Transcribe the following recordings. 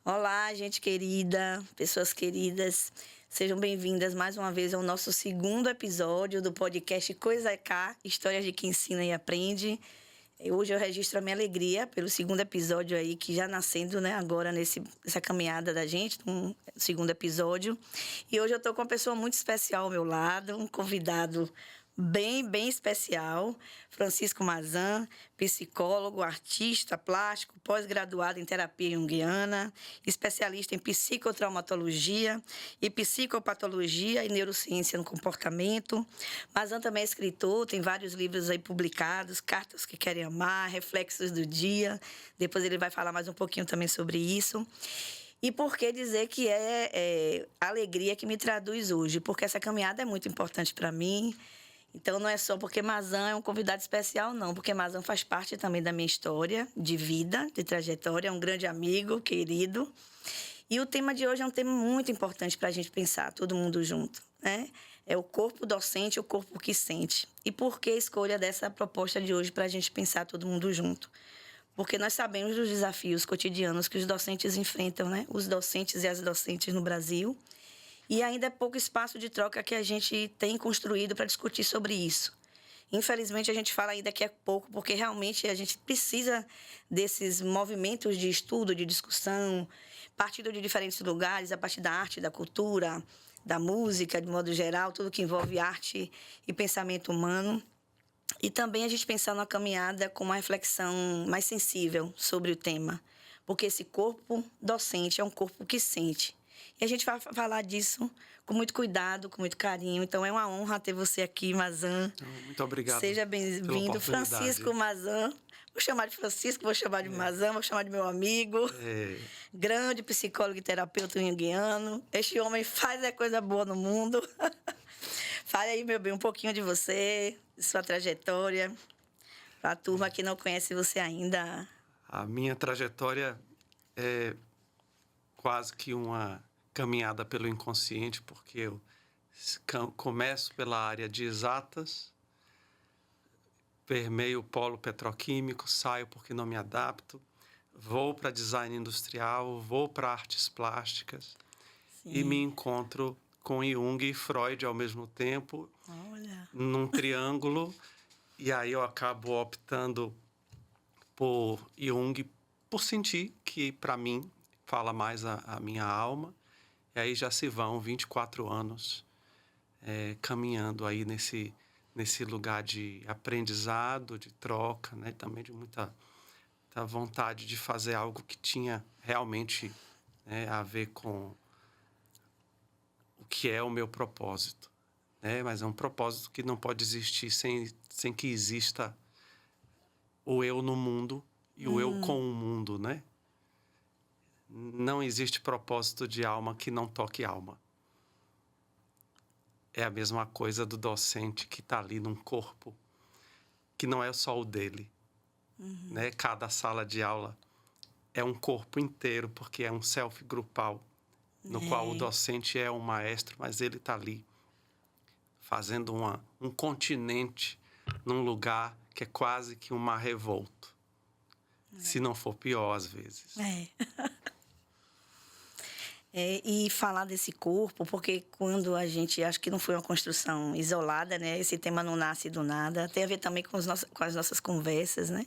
Olá, gente querida, pessoas queridas, sejam bem-vindas mais uma vez ao nosso segundo episódio do podcast Coisa é Cá, Histórias de quem ensina e aprende. Hoje eu registro a minha alegria pelo segundo episódio aí, que já nascendo, né, agora nessa caminhada da gente, um segundo episódio. E hoje eu estou com uma pessoa muito especial ao meu lado, um convidado bem especial, Francisco Mazan, psicólogo, artista plástico, pós-graduado em terapia junguiana, especialista em psicotraumatologia e psicopatologia e neurociência no comportamento. Mazan também é escritor, tem vários livros aí publicados, Cartas que Querem Amar, Reflexos do Dia. Depois ele vai falar mais um pouquinho também sobre isso. E por que dizer que é a alegria que me traduz hoje? Porque essa caminhada é muito importante para mim. Então, não é só porque Mazan é um convidado especial, não. Porque Mazan faz parte também da minha história de vida, de trajetória. É um grande amigo, querido. E o tema de hoje é um tema muito importante para a gente pensar, todo mundo junto, né? É o corpo docente, o corpo que sente. E por que a escolha dessa proposta de hoje para a gente pensar todo mundo junto? Porque nós sabemos dos desafios cotidianos que os docentes enfrentam, né? Os docentes e as docentes no Brasil. E ainda é pouco espaço de troca que a gente tem construído para discutir sobre isso. Infelizmente, a gente fala ainda que é pouco, porque realmente a gente precisa desses movimentos de estudo, de discussão, partindo de diferentes lugares, a partir da arte, da cultura, da música, de modo geral, tudo que envolve arte e pensamento humano. E também a gente pensar numa caminhada com uma reflexão mais sensível sobre o tema, porque esse corpo docente é um corpo que sente. E a gente vai falar disso com muito cuidado, com muito carinho. Então, é uma honra ter você aqui, Mazan. Muito obrigado. Seja bem-vindo, Francisco Mazan. Vou chamar de Francisco, vou chamar de Mazan, vou chamar de meu amigo. Grande psicólogo e terapeuta junguiano. Este homem faz coisa boa no mundo. Fale aí, meu bem, um pouquinho de você, de sua trajetória, para a turma que não conhece você ainda. A minha trajetória é quase que uma caminhada pelo inconsciente, porque eu começo pela área de exatas, permeio o polo petroquímico, saio porque não me adapto, vou para design industrial, vou para artes plásticas. Sim. E me encontro com Jung e Freud ao mesmo tempo. Olha. Num triângulo, e aí eu acabo optando por Jung, por sentir que, para mim, fala mais a minha alma. E aí já se vão 24 anos caminhando aí nesse lugar de aprendizado, de troca, né? Também de muita vontade de fazer algo que tinha realmente, né, a ver com o que é o meu propósito. Mas é um propósito que não pode existir sem que exista o eu no mundo e o eu com o mundo, né? Não existe propósito de alma que não toque alma. É a mesma coisa do docente que está ali num corpo que não é só o dele. Né? Cada sala de aula é um corpo inteiro, porque é um self grupal, no qual o docente é um maestro, mas ele está ali fazendo um continente num lugar que é quase que um mar revolto. Se não for pior, às vezes. E falar desse corpo, porque quando a gente... Acho que não foi uma construção isolada, né? Esse tema não nasce do nada. Tem a ver também com as nossas conversas, né?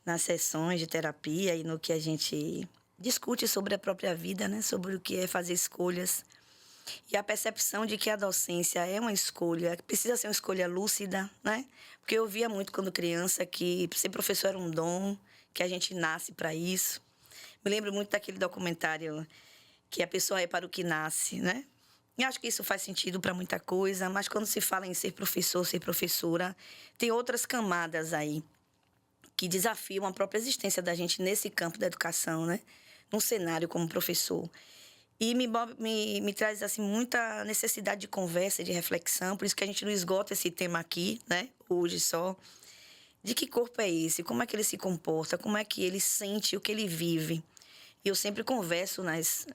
Nas sessões de terapia e no que a gente discute sobre a própria vida, né? Sobre o que é fazer escolhas. E a percepção de que a docência é uma escolha, precisa ser uma escolha lúcida, né? Porque eu via muito quando criança que ser professor era um dom, que a gente nasce para isso. Me lembro muito daquele documentário que a pessoa é para o que nasce, né? E acho que isso faz sentido para muita coisa, mas quando se fala em ser professor, ser professora, tem outras camadas aí que desafiam a própria existência da gente nesse campo da educação, né? Num cenário como professor. E me traz, assim, muita necessidade de conversa, de reflexão. Por isso que a gente não esgota esse tema aqui, né? Hoje só. De que corpo é esse? Como é que ele se comporta? Como é que ele sente o que ele vive? E eu sempre converso nas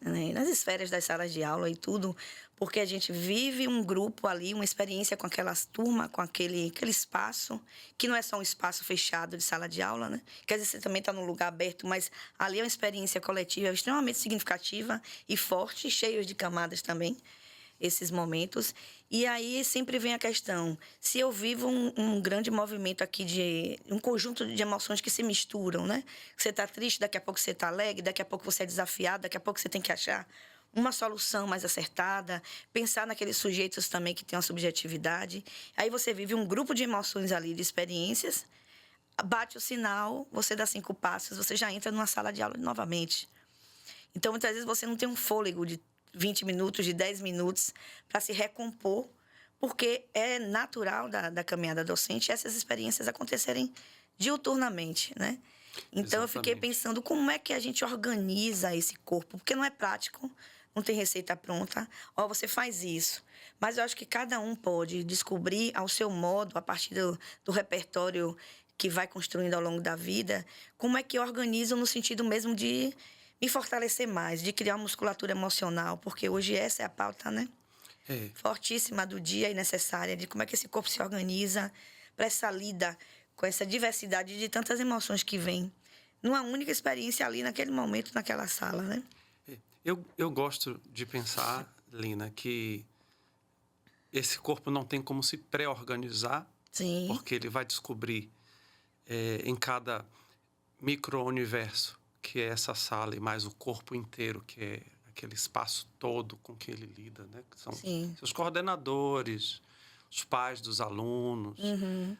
esferas das salas de aula e tudo, porque a gente vive um grupo ali, uma experiência com aquelas turmas, com aquele espaço, que não é só um espaço fechado de sala de aula, né? Quer dizer, você também está num lugar aberto, mas ali é uma experiência coletiva extremamente significativa e forte, cheia de camadas também, esses momentos. E aí sempre vem a questão, se eu vivo um grande movimento aqui de um conjunto de emoções que se misturam, né? Você está triste, daqui a pouco você está alegre, daqui a pouco você é desafiado, daqui a pouco você tem que achar uma solução mais acertada, pensar naqueles sujeitos também que têm uma subjetividade. Aí você vive um grupo de emoções ali, de experiências, bate o sinal, você dá 5 passos, você já entra numa sala de aula novamente. Então, muitas vezes você não tem um fôlego de 20 minutos, de 10 minutos, para se recompor, porque é natural da caminhada docente essas experiências acontecerem diuturnamente, né? Então, eu fiquei pensando como é que a gente organiza esse corpo, porque não é prático, não tem receita pronta. Ó, você faz isso. Mas eu acho que cada um pode descobrir ao seu modo, a partir do repertório que vai construindo ao longo da vida, como é que eu organizo no sentido mesmo de me fortalecer mais, de criar uma musculatura emocional, porque hoje essa é a pauta, né? Fortíssima do dia e necessária, de como é que esse corpo se organiza para essa lida com essa diversidade de tantas emoções que vêm numa única experiência ali naquele momento, naquela sala, né? Eu gosto de pensar, Lina, que esse corpo não tem como se pré-organizar, Sim. Porque ele vai descobrir em cada micro-universo, que é essa sala, e mais o corpo inteiro, que é aquele espaço todo com que ele lida, né? Que são seus coordenadores, os pais dos alunos,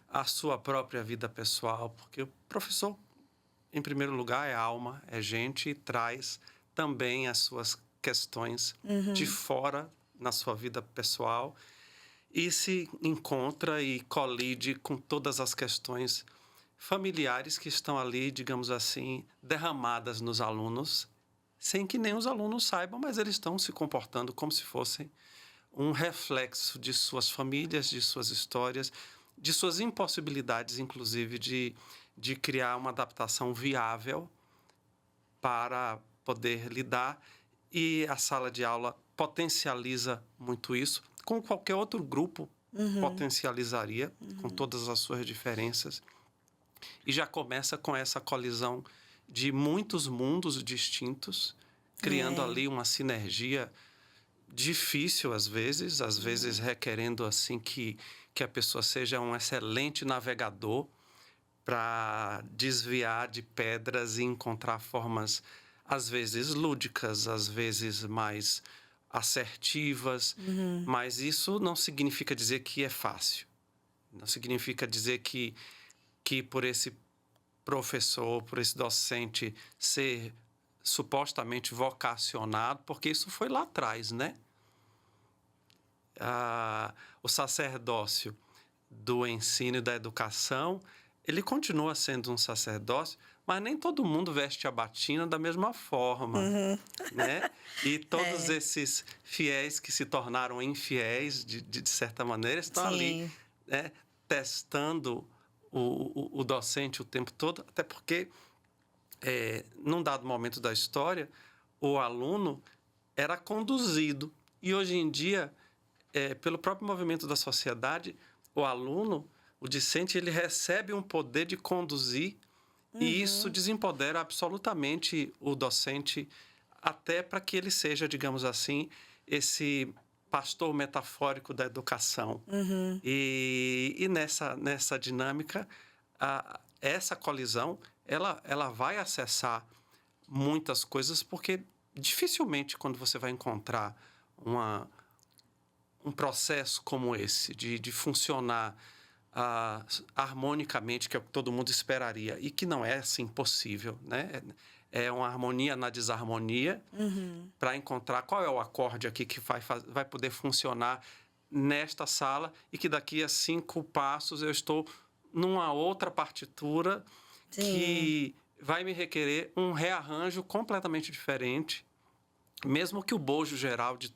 a sua própria vida pessoal, porque o professor, em primeiro lugar, é alma, é gente e traz também as suas questões de fora na sua vida pessoal e se encontra e colide com todas as questões familiares que estão ali, digamos assim, derramadas nos alunos, sem que nem os alunos saibam, mas eles estão se comportando como se fossem um reflexo de suas famílias, de suas histórias, de suas impossibilidades, inclusive, de criar uma adaptação viável para poder lidar. E a sala de aula potencializa muito isso, como qualquer outro grupo potencializaria, com todas as suas diferenças. E já começa com essa colisão de muitos mundos distintos, criando ali uma sinergia difícil às vezes requerendo assim que a pessoa seja um excelente navegador para desviar de pedras e encontrar formas, às vezes lúdicas, às vezes mais assertivas, mas isso não significa dizer que é fácil. Não significa dizer que por esse professor, por esse docente ser supostamente vocacionado, porque isso foi lá atrás, né? O sacerdócio do ensino e da educação, ele continua sendo um sacerdócio, mas nem todo mundo veste a batina da mesma forma, né? E todos esses fiéis que se tornaram infiéis, de certa maneira, estão ali, né, testando o docente o tempo todo, até porque, num dado momento da história, o aluno era conduzido. E hoje em dia, pelo próprio movimento da sociedade, o aluno, o discente, ele recebe um poder de conduzir e isso desempodera absolutamente o docente, até para que ele seja, digamos assim, esse pastor metafórico da educação. E nessa dinâmica, essa colisão, ela vai acessar muitas coisas, porque dificilmente, quando você vai encontrar um processo como esse, de funcionar harmonicamente, que é o que todo mundo esperaria, e que não é assim possível, né? É uma harmonia na desarmonia, para encontrar qual é o acorde aqui que vai poder funcionar nesta sala e que daqui a 5 passos eu estou numa outra partitura que vai me requerer um rearranjo completamente diferente, mesmo que o bojo geral de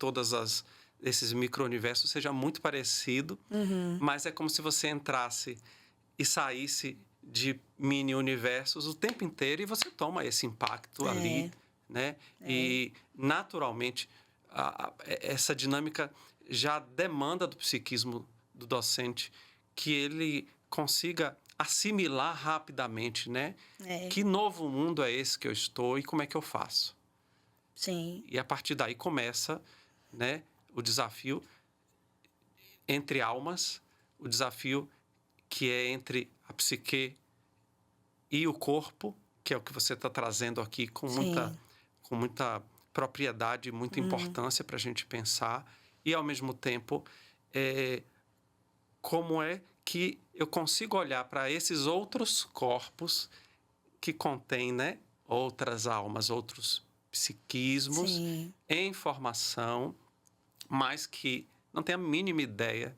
esses micro-universos seja muito parecido, mas é como se você entrasse e saísse de mini-universos o tempo inteiro e você toma esse impacto ali né? E, naturalmente, essa dinâmica já demanda do psiquismo do docente que ele consiga assimilar rapidamente, né? Que novo mundo é esse que eu estou e como é que eu faço? Sim. E a partir daí começa, né, o desafio entre almas, o desafio que é entre a psique e o corpo, que é o que você está trazendo aqui com muita propriedade, muita importância para a gente pensar. E, ao mesmo tempo, como é que eu consigo olhar para esses outros corpos que contêm, né, outras almas, outros psiquismos em formação, mas que não tem a mínima ideia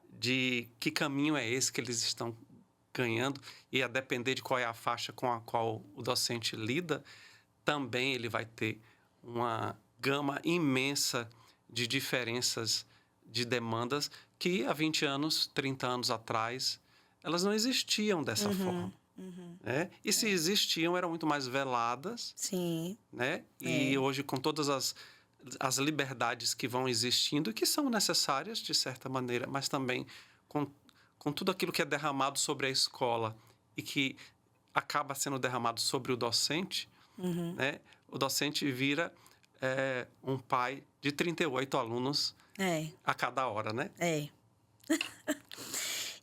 de que caminho é esse que eles estão ganhando, e a depender de qual é a faixa com a qual o docente lida, também ele vai ter uma gama imensa de diferenças de demandas que há 20 anos, 30 anos atrás, elas não existiam dessa forma. Né? E se existiam, eram muito mais veladas. Sim. Né? E hoje, com todas as liberdades que vão existindo, que são necessárias, de certa maneira, mas também com tudo aquilo que é derramado sobre a escola e que acaba sendo derramado sobre o docente, né? O docente vira um pai de 38 alunos a cada hora, né?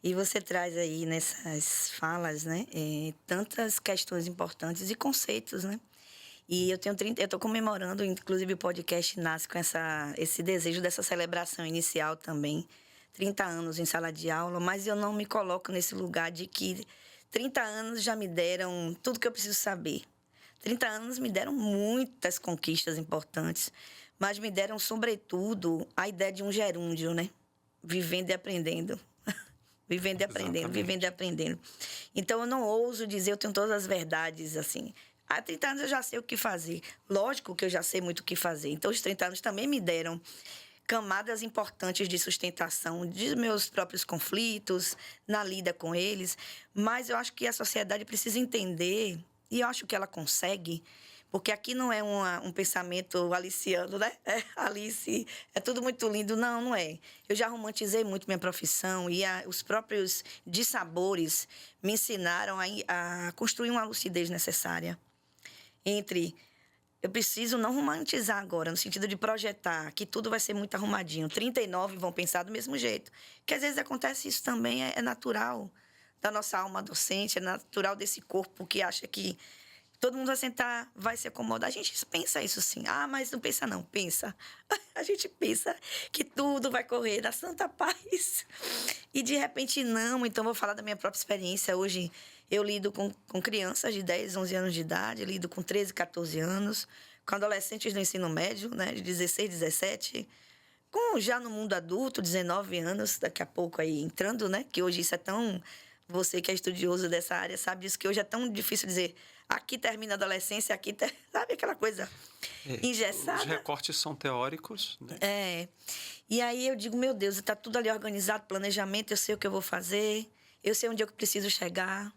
E você traz aí nessas falas, né, tantas questões importantes e conceitos, né? E eu estou comemorando, inclusive o podcast nasce com esse desejo dessa celebração inicial também, 30 anos em sala de aula, mas eu não me coloco nesse lugar de que 30 anos já me deram tudo que eu preciso saber. 30 anos me deram muitas conquistas importantes, mas me deram, sobretudo, a ideia de um gerúndio, né? Vivendo e aprendendo. Vivendo e aprendendo, Exatamente. vivendo e aprendendo. Então, eu não ouso dizer eu tenho todas as verdades, assim. Há 30 anos eu já sei o que fazer. Lógico que eu já sei muito o que fazer. Então, os 30 anos também me deram camadas importantes de sustentação de meus próprios conflitos, na lida com eles. Mas eu acho que a sociedade precisa entender, e eu acho que ela consegue, porque aqui não é um pensamento aliciano, né? Alice, é tudo muito lindo. Não, não é. Eu já romantizei muito minha profissão e os próprios dissabores me ensinaram a construir uma lucidez necessária. Eu preciso não romantizar agora, no sentido de projetar que tudo vai ser muito arrumadinho. 39 vão pensar do mesmo jeito. Que às vezes acontece isso também, é natural da nossa alma docente, é natural desse corpo que acha que todo mundo vai sentar, vai se acomodar. A gente pensa isso sim. Ah, mas não pensa não, pensa. A gente pensa que tudo vai correr na santa paz. E de repente não. Então, vou falar da minha própria experiência. Hoje eu lido com crianças de 10, 11 anos de idade, lido com 13, 14 anos, com adolescentes do ensino médio, né, de 16, 17, com já no mundo adulto, 19 anos, daqui a pouco aí entrando, né, que hoje isso é tão... Você que é estudioso dessa área sabe disso, que hoje é tão difícil dizer aqui termina a adolescência, aqui... Sabe aquela coisa engessada? Os recortes são teóricos, né? E aí eu digo, meu Deus, está tudo ali organizado, planejamento, eu sei o que eu vou fazer, eu sei onde eu preciso chegar.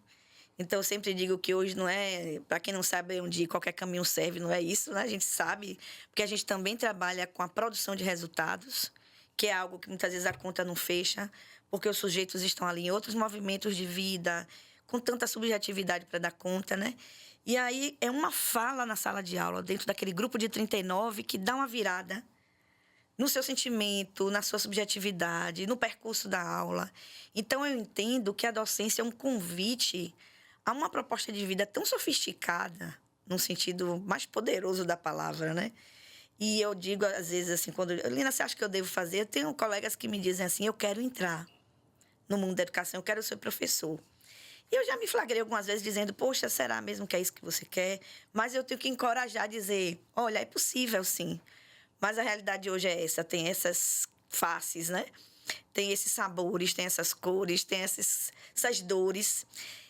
Então, eu sempre digo que hoje não é... Para quem não sabe onde qualquer caminho serve, não é isso, né? A gente sabe, porque a gente também trabalha com a produção de resultados, que é algo que muitas vezes a conta não fecha, porque os sujeitos estão ali em outros movimentos de vida, com tanta subjetividade para dar conta, né? E aí é uma fala na sala de aula, dentro daquele grupo de 39, que dá uma virada no seu sentimento, na sua subjetividade, no percurso da aula. Então, eu entendo que a docência é um convite a uma proposta de vida tão sofisticada, no sentido mais poderoso da palavra, né? E eu digo, às vezes, assim, quando... Lina, você acha que eu devo fazer? Eu tenho colegas que me dizem assim, eu quero entrar no mundo da educação, eu quero ser professor. E eu já me flagrei algumas vezes dizendo, poxa, será mesmo que é isso que você quer? Mas eu tenho que encorajar a dizer, olha, é possível, sim. Mas a realidade hoje é essa, tem essas faces, né? Tem esses sabores, tem essas cores, tem essas dores.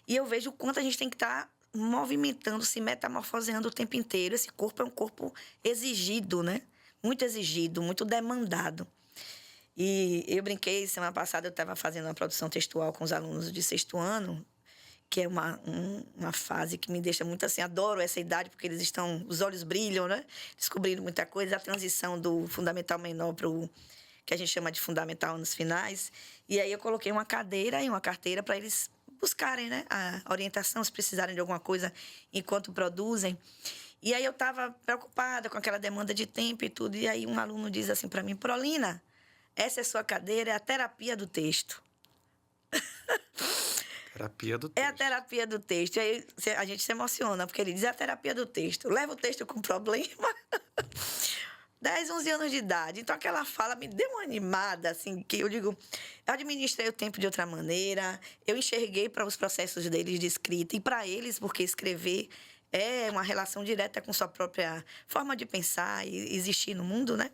E eu vejo o quanto a gente tem que estar movimentando, se metamorfoseando o tempo inteiro. Esse corpo é um corpo exigido, né? Muito exigido, muito demandado. E eu brinquei, semana passada eu estava fazendo uma produção textual com os alunos de 6º ano, que é uma fase que me deixa muito assim, adoro essa idade, porque os olhos brilham, né? Descobrindo muita coisa, a transição do fundamental menor para o que a gente chama de fundamental nos finais. E aí eu coloquei uma cadeira e uma carteira para eles buscarem, né, a orientação, se precisarem de alguma coisa enquanto produzem. E aí eu estava preocupada com aquela demanda de tempo e tudo, e aí um aluno diz assim para mim: Prolina, essa é sua cadeira, é a terapia do texto. Terapia do É a texto. terapia do texto. E aí a gente se emociona, porque ele diz: é a terapia do texto. Leva o texto com problema. 10, 11 anos de idade. Então, aquela fala me deu uma animada, assim, que eu digo, eu administrei o tempo de outra maneira, eu enxerguei para os processos deles de escrita e para eles, porque escrever é uma relação direta com sua própria forma de pensar e existir no mundo, né?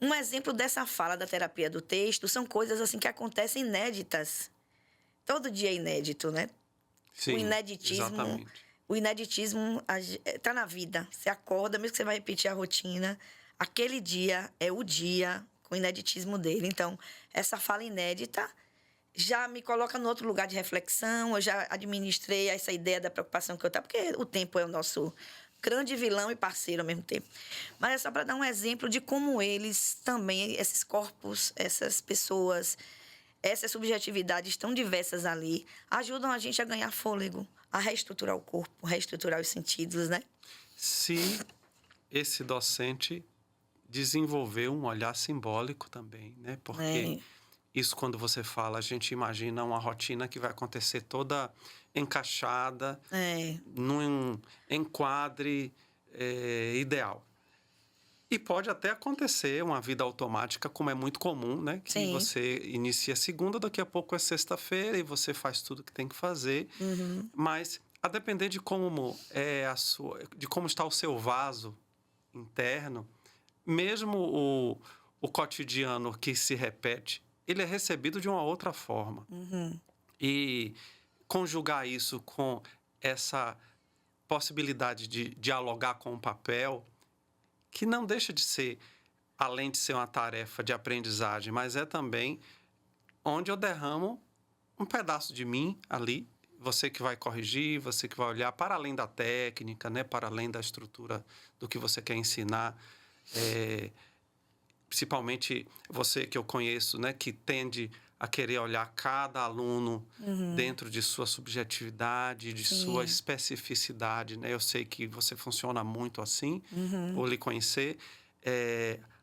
Um exemplo dessa fala da terapia do texto são coisas, assim, que acontecem inéditas. Todo dia é inédito, né? Sim, o ineditismo... exatamente. O ineditismo está na vida. Você acorda, mesmo que você vai repetir a rotina, aquele dia é o dia com o ineditismo dele. Então, essa fala inédita já me coloca no outro lugar de reflexão. Eu já administrei essa ideia da preocupação que eu tenho, porque o tempo é o nosso grande vilão e parceiro ao mesmo tempo. Mas é só para dar um exemplo de como eles também, esses corpos, essas pessoas, essas subjetividades tão diversas ali, ajudam a gente a ganhar fôlego, a reestruturar o corpo, reestruturar os sentidos, né? Se esse docente desenvolver um olhar simbólico também, né? Porque isso, quando você fala, a gente imagina uma rotina que vai acontecer toda encaixada, num enquadre ideal. E pode até acontecer uma vida automática, como é muito comum, né? Que Sim. você inicia segunda, daqui a pouco é sexta-feira e você faz tudo que tem que fazer. Mas, a depender de como de como está o seu vaso interno, mesmo o cotidiano que se repete, ele é recebido de uma outra forma. E conjugar isso com essa possibilidade de dialogar com o papel, que não deixa de ser, além de ser uma tarefa de aprendizagem, mas é também onde eu derramo um pedaço de mim ali, você que vai corrigir, você que vai olhar para além da técnica, né, para além da estrutura do que você quer ensinar, principalmente você que eu conheço, né, que tende a querer olhar cada aluno dentro de sua subjetividade, de sua especificidade, né? Eu sei que você funciona muito assim, por lhe conhecer.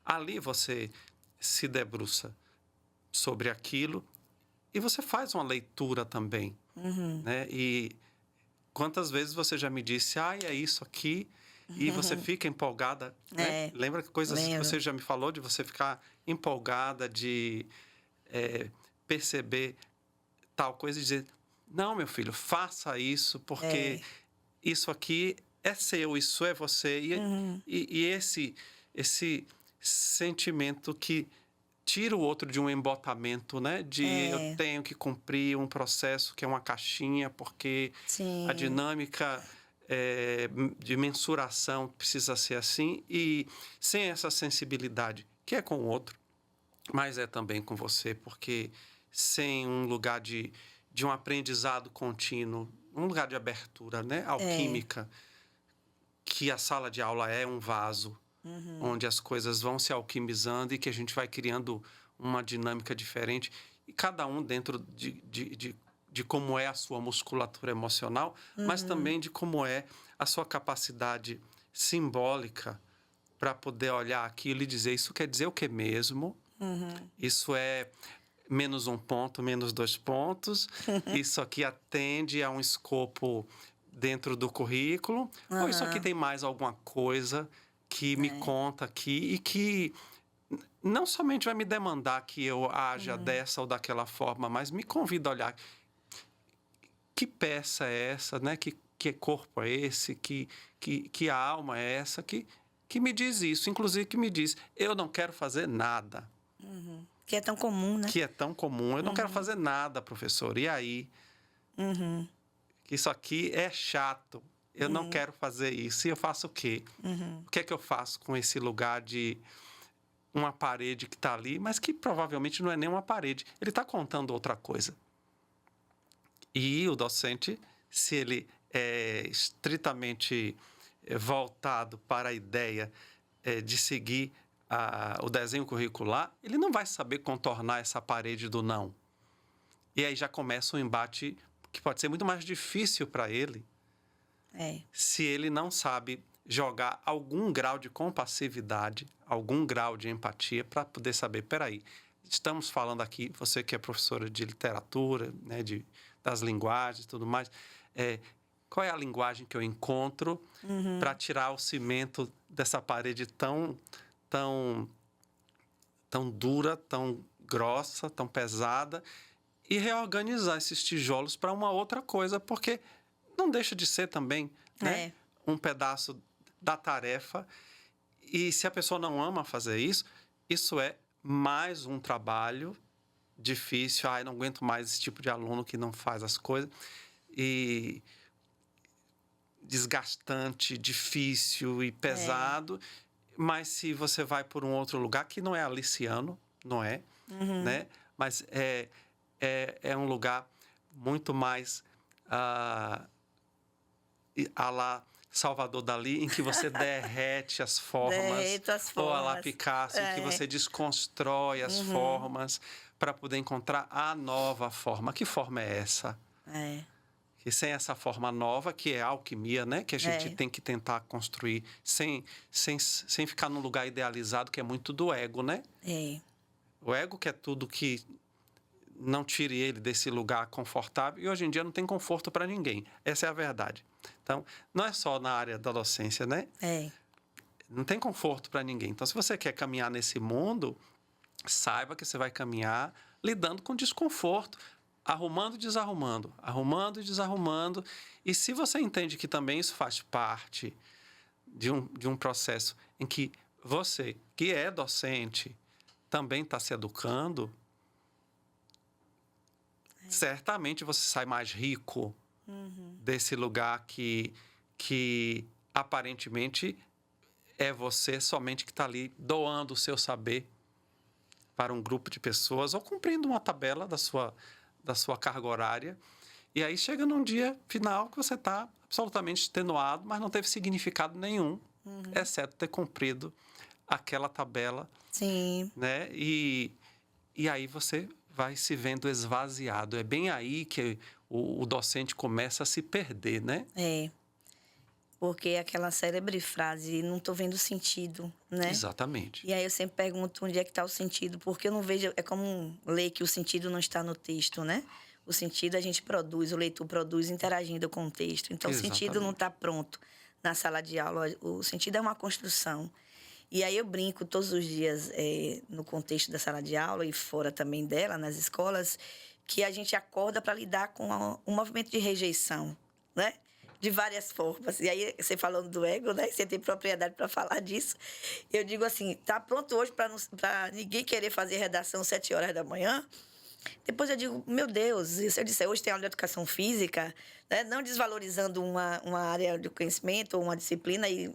Ali você se debruça sobre aquilo e você faz uma leitura também, né? E quantas vezes você já me disse, é isso aqui, e você fica empolgada, né? Lembra coisas que você já me falou, de você ficar empolgada, de perceber tal coisa e dizer, não, meu filho, faça isso, porque isso aqui é seu, isso é você. E esse sentimento que tira o outro de um embotamento, né? De eu tenho que cumprir um processo que é uma caixinha, porque a dinâmica de mensuração precisa ser assim, e sem essa sensibilidade, que é com o outro, mas é também com você, porque sem um lugar de um aprendizado contínuo, um lugar de abertura, né? Alquímica, que a sala de aula é um vaso, onde as coisas vão se alquimizando e que a gente vai criando uma dinâmica diferente, e cada um dentro de como é a sua musculatura emocional, mas também de como é a sua capacidade simbólica para poder olhar aquilo e dizer, isso quer dizer o que mesmo? Isso é menos um ponto, menos 2 pontos. Isso aqui atende a um escopo dentro do currículo. Ou isso aqui tem mais alguma coisa que me conta aqui e que não somente vai me demandar que eu haja dessa ou daquela forma, mas me convida a olhar que peça é essa, né? Que corpo é esse, que alma é essa, que me diz isso. Inclusive que me diz, eu não quero fazer nada. Que é tão comum, né? Que é tão comum. Eu não quero fazer nada, professor. E aí? Isso aqui é chato. Eu não quero fazer isso. E eu faço o quê? O que é que eu faço com esse lugar de uma parede que está ali, mas que provavelmente não é nem uma parede. Ele está contando outra coisa. E o docente, se ele é estritamente voltado para a ideia de seguir o desenho curricular, ele não vai saber contornar essa parede do não. E aí já começa um embate que pode ser muito mais difícil para ele se ele não sabe jogar algum grau de compassividade, algum grau de empatia para poder saber, peraí, estamos falando aqui, você que é professora de literatura, né, das linguagens e tudo mais, qual é a linguagem que eu encontro para tirar o cimento dessa parede tão dura, tão grossa, tão pesada, e reorganizar esses tijolos para uma outra coisa, porque não deixa de ser também, né, um pedaço da tarefa. E se a pessoa não ama fazer isso, isso é mais um trabalho difícil. Ai, não aguento mais esse tipo de aluno que não faz as coisas. E desgastante, difícil e pesado. Mas se você vai por um outro lugar, que não é aliciano, não é, né? Mas é um lugar muito mais à la Salvador Dalí, em que você derrete as formas, ou à la Picasso, em que você desconstrói as formas para poder encontrar a nova forma. Que forma é essa? E sem essa forma nova, que é a alquimia, né? Que a gente tem que tentar construir sem ficar num lugar idealizado, que é muito do ego, né? O ego quer tudo que não tire ele desse lugar confortável. E hoje em dia não tem conforto para ninguém. Essa é a verdade. Então, não é só na área da docência, né? Não tem conforto para ninguém. Então, se você quer caminhar nesse mundo, saiba que você vai caminhar lidando com desconforto, arrumando e desarrumando, arrumando e desarrumando. E se você entende que também isso faz parte de um processo em que você, que é docente, também está se educando, certamente você sai mais rico desse lugar que aparentemente é você somente que está ali doando o seu saber para um grupo de pessoas ou cumprindo uma tabela da sua carga horária. E aí chega num dia final que você está absolutamente extenuado, mas não teve significado nenhum, exceto ter cumprido aquela tabela. Né? E aí você vai se vendo esvaziado. É bem aí que o docente começa a se perder, né? Porque aquela célebre frase, não estou vendo sentido, né? Exatamente. E aí eu sempre pergunto onde é que está o sentido, porque eu não vejo, é como ler que o sentido não está no texto, né? O sentido a gente produz, o leitor produz interagindo com o texto. Então, o sentido não está pronto na sala de aula, o sentido é uma construção. E aí eu brinco todos os dias no contexto da sala de aula e fora também dela, nas escolas, que a gente acorda para lidar com um movimento de rejeição, né? De várias formas. E aí, você falando do ego, né? Você tem propriedade para falar disso. Eu digo assim, tá pronto hoje para ninguém querer fazer redação 7 horas da manhã? Depois eu digo, meu Deus, se eu disser hoje tem aula de educação física, né? Não desvalorizando uma área de conhecimento ou uma disciplina e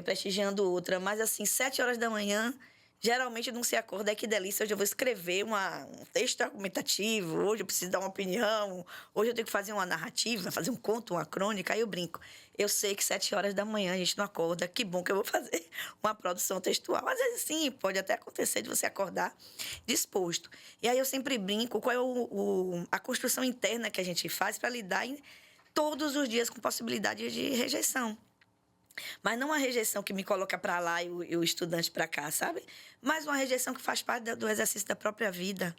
prestigiando outra, mas assim, 7 horas da manhã, geralmente não se acorda, que delícia, hoje eu vou escrever um texto argumentativo, hoje eu preciso dar uma opinião, hoje eu tenho que fazer uma narrativa, fazer um conto, uma crônica, aí eu brinco. Eu sei que 7 horas da manhã a gente não acorda, que bom que eu vou fazer uma produção textual. Às vezes sim, pode até acontecer de você acordar disposto. E aí eu sempre brinco, qual é a construção interna que a gente faz para lidar todos os dias com possibilidade de rejeição. Mas não uma rejeição que me coloca para lá e o estudante para cá, sabe? Mas uma rejeição que faz parte do exercício da própria vida.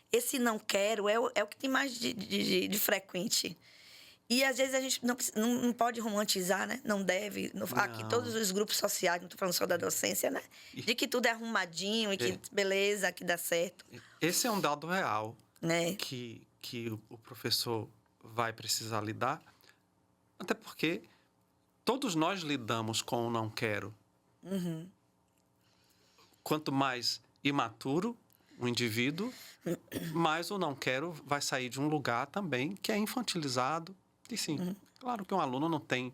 Esse não quero é o que tem mais de frequente. E, às vezes, a gente não pode romantizar, né? Não deve. Aqui, todos os grupos sociais, não estou falando só da docência, né? De que tudo é arrumadinho e que, beleza, que dá certo. Esse é um dado real que o professor vai precisar lidar. Até porque todos nós lidamos com o não quero. Quanto mais imaturo o indivíduo, mais o não quero vai sair de um lugar também que é infantilizado. E sim, claro que um aluno não tem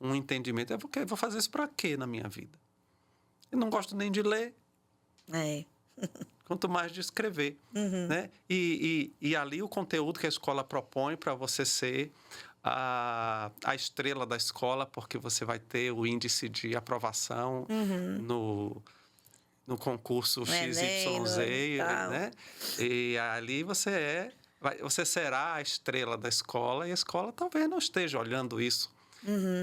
um entendimento. Eu vou fazer isso para quê na minha vida? Eu não gosto nem de ler. quanto mais de escrever, né? E ali o conteúdo que a escola propõe para você ser a estrela da escola, porque você vai ter o índice de aprovação no concurso XYZ, né? E ali você será a estrela da escola, e a escola talvez não esteja olhando isso,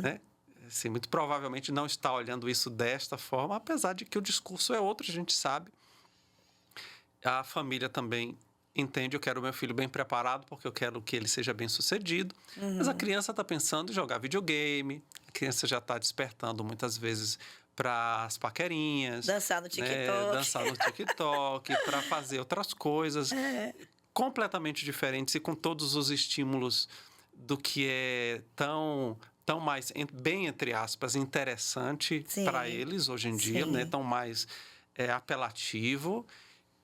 né? Assim, muito provavelmente não está olhando isso desta forma, apesar de que o discurso é outro, a gente sabe. A família também entende, eu quero o meu filho bem preparado porque eu quero que ele seja bem sucedido. Mas a criança está pensando em jogar videogame, a criança já está despertando muitas vezes para as paquerinhas. Dançar no TikTok. Né? Dançar no TikTok, para fazer outras coisas completamente diferentes e com todos os estímulos do que é tão mais, bem entre aspas, interessante para eles hoje em dia, né? Tão mais apelativo,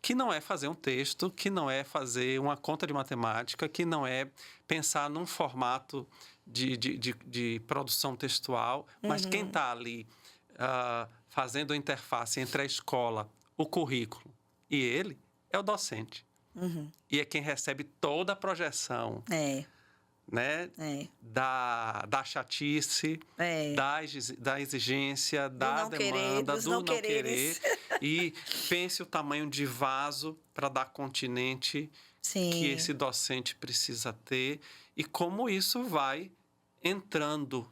que não é fazer um texto, que não é fazer uma conta de matemática, que não é pensar num formato de produção textual, mas quem está ali fazendo a interface entre a escola, o currículo e ele, é o docente. E é quem recebe toda a projeção. Né? Da chatice, da exigência, da demanda, do não querer. E pense o tamanho de vaso para dar continente que esse docente precisa ter e como isso vai entrando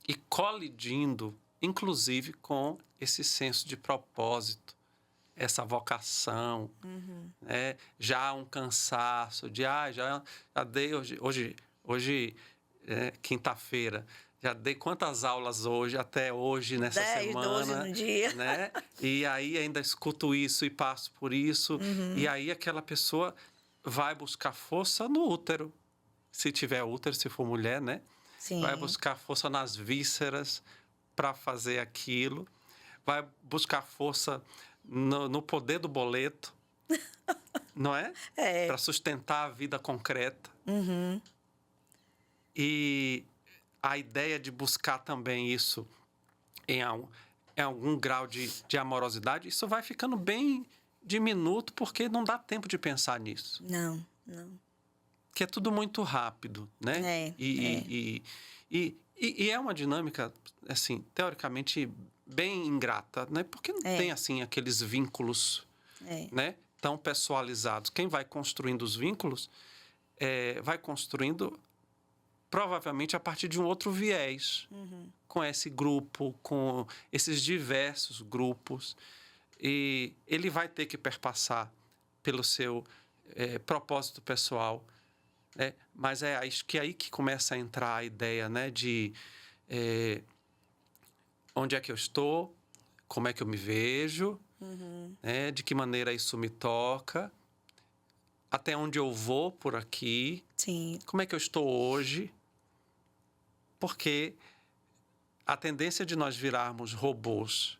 e colidindo, inclusive, com esse senso de propósito, essa vocação, né? Já um cansaço de já dei hoje é quinta-feira, já dei quantas aulas hoje, até hoje, nessa 10, semana. 12 no dia. Né? E aí ainda escuto isso e passo por isso. E aí aquela pessoa vai buscar força no útero. Se tiver útero, se for mulher, né? Sim. Vai buscar força nas vísceras para fazer aquilo. Vai buscar força no poder do boleto, não é? Para sustentar a vida concreta. E a ideia de buscar também isso em algum grau de amorosidade, isso vai ficando bem diminuto, porque não dá tempo de pensar nisso. Não. Que é tudo muito rápido, né? E é uma dinâmica, assim, teoricamente bem ingrata, né? Porque não tem, assim, aqueles vínculos, né? Tão pessoalizados. Quem vai construindo os vínculos vai construindo provavelmente a partir de um outro viés, com esse grupo, com esses diversos grupos. E ele vai ter que perpassar pelo seu propósito pessoal, né? Mas acho que é aí que começa a entrar a ideia, né, de onde é que eu estou, como é que eu me vejo, né, de que maneira isso me toca, até onde eu vou por aqui, como é que eu estou hoje, porque a tendência de nós virarmos robôs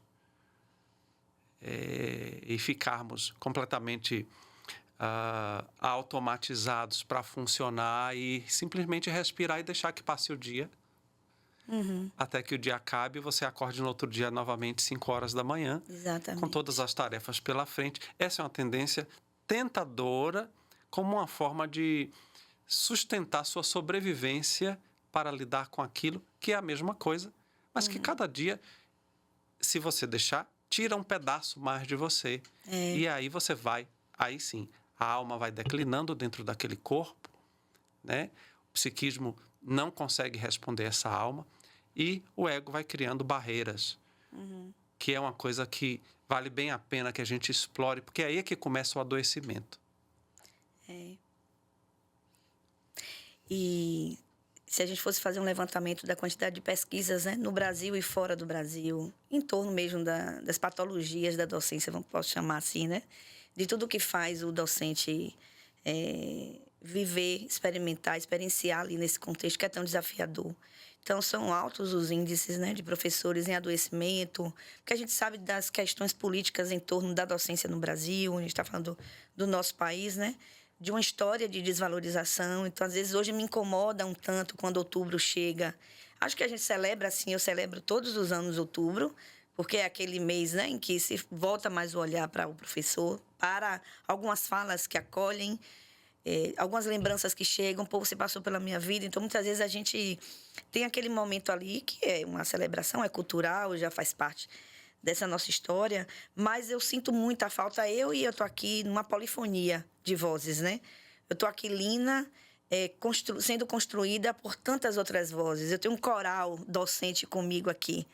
e ficarmos completamente automatizados para funcionar e simplesmente respirar e deixar que passe o dia, até que o dia acabe e você acorde no outro dia novamente 5 horas da manhã. Exatamente. Com todas as tarefas pela frente. Essa é uma tendência tentadora como uma forma de sustentar sua sobrevivência para lidar com aquilo que é a mesma coisa, mas que cada dia, se você deixar, tira um pedaço mais de você. E aí você aí sim, a alma vai declinando dentro daquele corpo, né? O psiquismo não consegue responder essa alma e o ego vai criando barreiras, que é uma coisa que vale bem a pena que a gente explore, porque aí é que começa o adoecimento. E se a gente fosse fazer um levantamento da quantidade de pesquisas, né, no Brasil e fora do Brasil, em torno mesmo das patologias da docência, posso chamar assim, né? De tudo que faz o docente viver, experimentar, experienciar ali nesse contexto que é tão desafiador. Então, são altos os índices, né, de professores em adoecimento, porque a gente sabe das questões políticas em torno da docência no Brasil, a gente está falando do nosso país, né, de uma história de desvalorização. Então, às vezes, hoje me incomoda um tanto quando outubro chega. Acho que a gente celebra, assim, eu celebro todos os anos outubro, porque é aquele mês, né, em que se volta mais o olhar para o professor, para algumas falas que acolhem, algumas lembranças que chegam. Pô, você passou pela minha vida. Então, muitas vezes a gente tem aquele momento ali que é uma celebração, é cultural, já faz parte dessa nossa história, mas eu sinto muita falta. Eu tô aqui numa polifonia de vozes, né? Eu tô aqui, Lina, sendo construída por tantas outras vozes. Eu tenho um coral docente comigo aqui.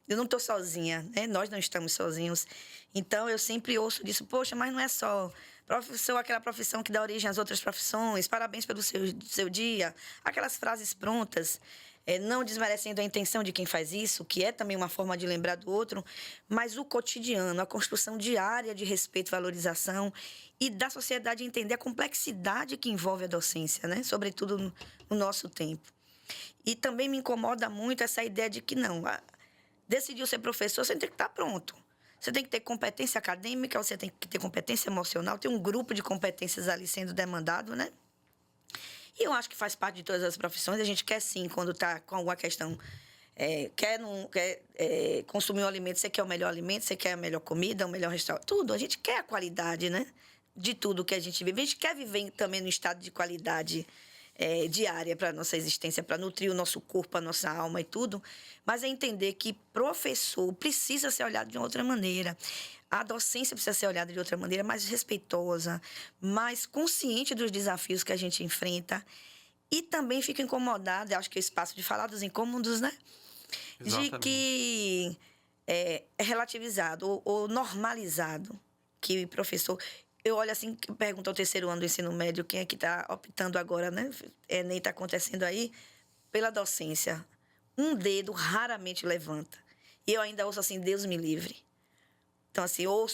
Eu não estou sozinha, né? Nós não estamos sozinhos. Então, eu sempre ouço disso. Poxa, mas não é só profissão, aquela profissão que dá origem às outras profissões. Parabéns pelo seu dia. Aquelas frases prontas, não desmerecendo a intenção de quem faz isso, que é também uma forma de lembrar do outro, mas o cotidiano, a construção diária de respeito e valorização e da sociedade entender a complexidade que envolve a docência, né? Sobretudo no nosso tempo. E também me incomoda muito essa ideia de que não... Decidiu ser professor, você tem que estar pronto. Você tem que ter competência acadêmica, você tem que ter competência emocional, tem um grupo de competências ali sendo demandado, né? E eu acho que faz parte de todas as profissões. A gente quer sim, quando está com alguma questão, quer consumir um alimento, você quer o melhor alimento, você quer a melhor comida, o melhor restaurante, tudo. A gente quer a qualidade, né? De tudo que a gente vive. A gente quer viver também no estado de qualidade diária para a nossa existência, para nutrir o nosso corpo, a nossa alma e tudo, mas é entender que professor precisa ser olhado de outra maneira. A docência precisa ser olhada de outra maneira, mais respeitosa, mais consciente dos desafios que a gente enfrenta e também fico incomodada, acho que é o espaço de falar dos incômodos, né? Exatamente. De que é relativizado ou normalizado que professor... Eu olho assim, pergunto ao terceiro ano do ensino médio, quem é que está optando agora, né? Nem está acontecendo aí, pela docência. Um dedo raramente levanta. E eu ainda ouço assim, Deus me livre. Então, assim, eu